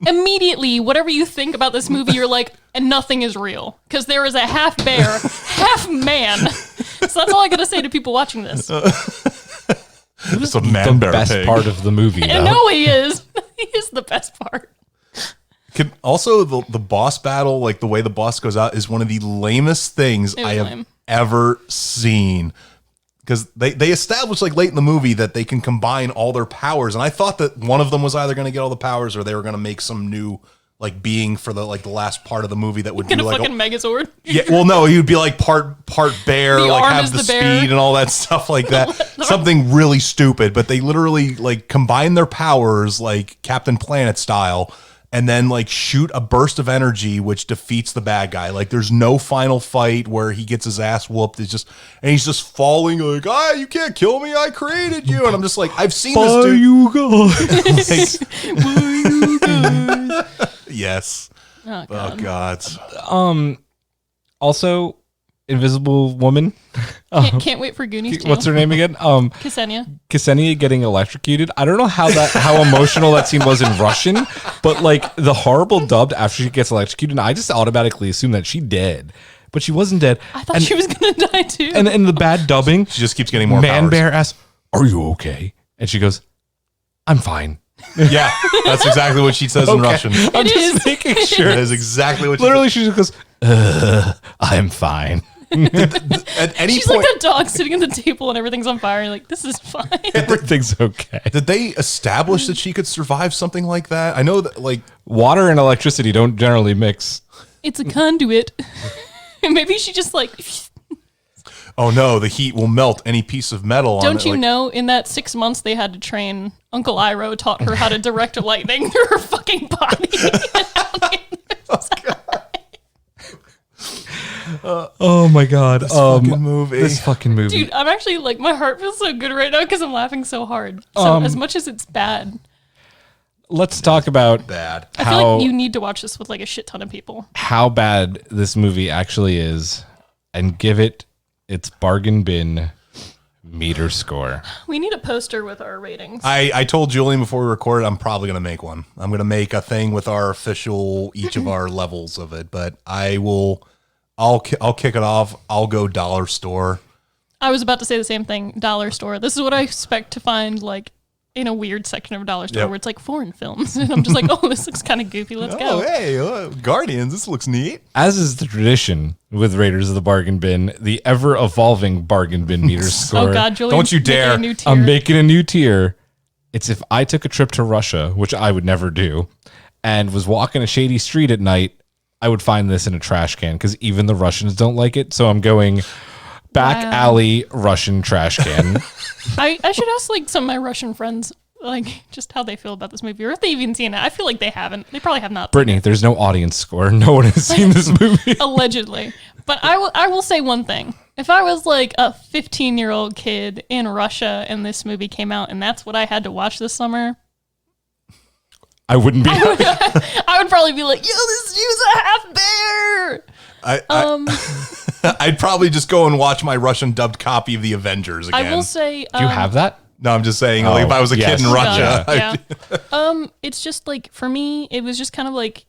Immediately, whatever you think about this movie, you're like, and nothing is real because there is a half bear, half man. So that's all I gotta say to people watching this. It was a the man bear best pig. part of the movie, And though. no, he is. He is the best part. Also, the boss battle, like the way the boss goes out, is one of the lamest things I have lame. ever seen. Because they established like late in the movie that they can combine all their powers, and I thought that one of them was either going to get all the powers or they were going to make some new like being for the last part of the movie that would Get be a like fucking Megazord. yeah. Well, no, he would be like part bear, The like arm have is the the speed bear. and all that stuff like that. Something really stupid, but they literally like combine their powers like Captain Planet style. And then like shoot a burst of energy which defeats the bad guy. Like there's no final fight where he gets his ass whooped. It's just and he's just falling like, you can't kill me. I created you. And I'm just like, I've seen this dude. You guys. Yes. Oh, Oh God. God. Also, Invisible Woman. Can't wait for Goonies 2. What's her name again? Ksenia. Ksenia getting electrocuted. I don't know how emotional that scene was in Russian, but like the horrible dubbed after she gets electrocuted, I just automatically assumed that she dead, but she wasn't dead. I thought she was going to die too. And in the bad dubbing, She just keeps getting more Man powers. Bear asks, "Are you okay?" And she goes, "I'm fine." Yeah, that's exactly what she says in Russian. I'm It just is. making sure. That is exactly what she Literally, she just goes, "I'm fine." at any She's point. like a dog sitting at the table and everything's on fire. You're like, this is fine. Everything's okay. Did they establish that she could survive something like that? I know that, like, Water and electricity don't generally mix. It's a conduit. Maybe she just like, oh no, the heat will melt any piece of metal on it. don't you like, know, in that 6 months they had to train, Uncle Iroh taught her how to direct lightning through her fucking body. Oh my god! fucking movie. This fucking movie. Dude, I'm actually like, my heart feels so good right now because I'm laughing so hard. So as much as it's bad, Let's talk about Bad. I feel like you need to watch this with like a shit ton of people. how bad this movie actually is, and give it its bargain bin meter score. We need a poster with our ratings. I told Julian before we recorded, I'm probably going to make one. I'm going to make a thing with our official, each of our levels of it, but I'll kick it off. I'll go dollar store. I was about to say the same thing. Dollar store. This is what I expect to find like in a weird section of a dollar store Yep. where it's like foreign films, and I'm just like, oh, this looks kind of goofy. Let's go. Hey, Guardians, this looks neat. As is the tradition with Raiders of the Bargain Bin, the ever evolving bargain bin meter score. Oh God, Julian! Don't you dare. A new tier. I'm making a new tier. It's if I took a trip to Russia, which I would never do, and was walking a shady street at night, I would find this in a trash can because even the Russians don't like it. So I'm going back Wow. alley Russian trash can. I should ask like some of my Russian friends like just how they feel about this movie, or if they even seen it. I feel like they haven't. They probably have not. Brittany, there's no audience score. No one has seen this movie. Allegedly. But I will say one thing. If I was like a 15-year-old kid in Russia and this movie came out and that's what I had to watch this summer, I wouldn't be. I would probably be like, yo, this dude's a half bear. I'd probably just go and watch my Russian dubbed copy of the Avengers again. I will say Do you have that? No, I'm just saying, like, if I was a yes. kid in Russia, Yeah. It's just like, for me, it was just kind of like,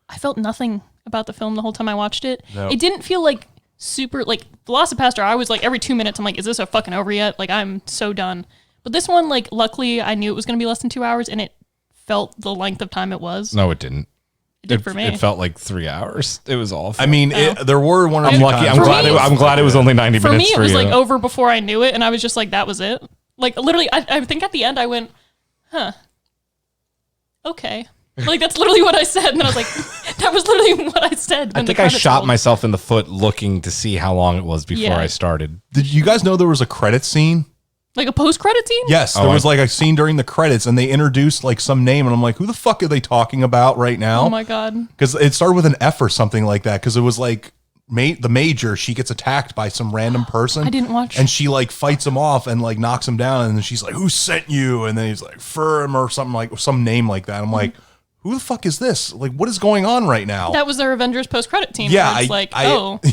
I felt nothing about the film the whole time I watched it. No. It didn't feel like super, like, Velocipaster, I was like, every 2 minutes, I'm like, is this a fucking over yet? Like, I'm so done. But this one, like, luckily, I knew it was going to be less than 2 hours, and it felt the length of time it was. No, it didn't. It did for me. It felt like 3 hours. It was awful. I mean, there were one or I'm two lucky. times I'm where glad. I'm glad it was only 90 For minutes me, it for was you. like over before I knew it, and I was just like, that was it. Like, literally, I think at the end I went, huh, okay. Like, that's literally what I said. And then I was like, that was literally what I said. I think I shot myself in the foot looking to see how long it was before Yeah. I started. Did you guys know there was a credit scene? Like a post-credit scene? Yes, there was like a scene during the credits, and they introduced like some name, and I'm like, who the fuck are they talking about right now? Oh my God. Because it started with an F or something like that. Because it was like the major, she gets attacked by some random person. I didn't watch. And she like fights him off and like knocks him down, and then she's like, "Who sent you?" And then he's like, "Firm" or something, like some name like that. I'm like, who the fuck is this? Like, what is going on right now? That was their Avengers post-credit scene. Yeah, where it's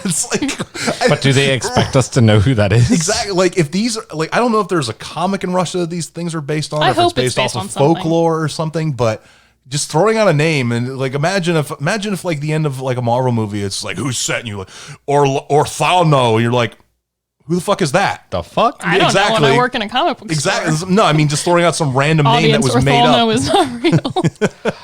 it's like, But do they expect us to know who that is? exactly. Like, if these are like, I don't know if there's a comic in Russia that these things are based on, I or if it's hope it's based based off on of something. folklore or something, but just throwing out a name and like imagine if like the end of like a Marvel movie, it's like, who sent you? Like, or Thalno, you're like, who the fuck is that? The fuck? I don't know when I work in a comic book Exactly. store. No, I mean just throwing out some random name that Audience was made Orthalno up. is not real.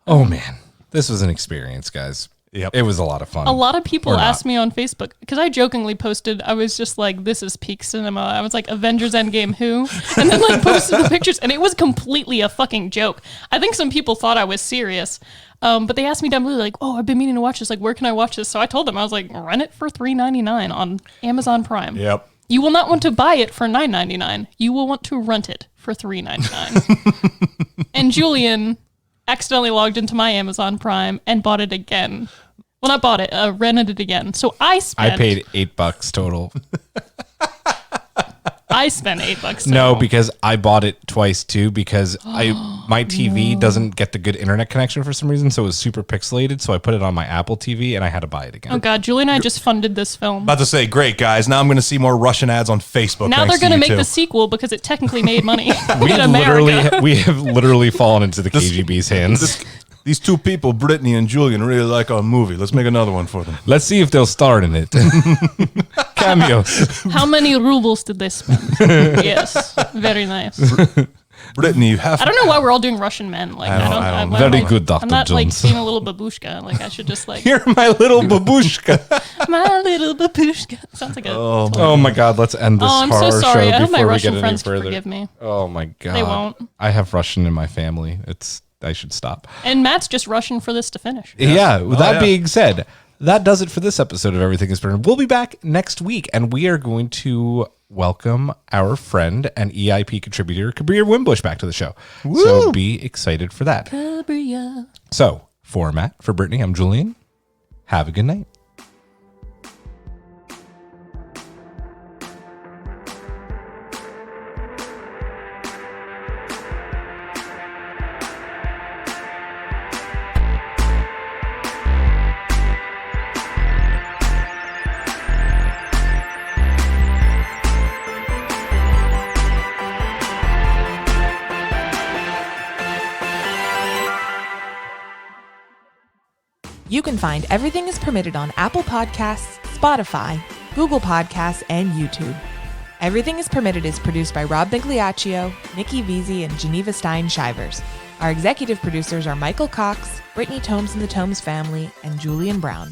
Oh man, this was an experience, guys. Yep. It was a lot of fun. A lot of people Or not. asked me on Facebook, because I jokingly posted, I was just like, this is peak cinema. I was like, Avengers Endgame who? And then like posted the pictures, and it was completely a fucking joke. I think some people thought I was serious. But they asked me down below, like, oh, I've been meaning to watch this. Like, where can I watch this? So I told them, I was like, rent it for $3.99 on Amazon Prime. Yep. You will not want to buy it for $9.99. You will want to rent it for $3.99. And Julian accidentally logged into my Amazon Prime and bought it again. Well, not bought it, rented it again. So I paid $8 total. I spent $8 total. No, because I bought it twice too. Because my TV doesn't get the good internet connection for some reason, so it was super pixelated. So I put it on my Apple TV, and I had to buy it again. Oh God, Julian and I just funded this film. About to say, great guys. Now I'm going to see more Russian ads on Facebook. Now they're going to make the sequel because it technically made money We in America. we have literally fallen into the KGB's hands. These two people, Brittany and Julian, really like our movie. Let's make another one for them. Let's see if they'll star in it. Cameos. How many rubles did they spend? Yes, very nice. Brittany, you have I don't know why we're all doing Russian men. Like I don't. Very I'm like- good, Dr. I'm not Jones. like being a little babushka. Like I should just like You're my little babushka. my little babushka. Sounds like a. Oh my God, let's end this Oh, I'm horror so sorry. show I hope my before we Russian get any friends can further. forgive me. Oh my God. They won't. I have Russian in my family. I should stop. And Matt's just rushing for this to finish. Yeah. With that yeah. being said, that does it for this episode of Everything is Burned. We'll be back next week, and we are going to welcome our friend and EIP contributor, Kabir Wimbush, back to the show. So be excited for that. Cabria. So for Matt, for Brittany, I'm Julian. Have a good night. You can find Everything is Permitted on Apple Podcasts, Spotify, Google Podcasts, and YouTube. Everything is Permitted is produced by Rob Migliaccio, Nikki Veazey, and Geneva Stein-Shivers. Our executive producers are Michael Cox, Brittany Tomes and the Tomes family, and Julian Brown.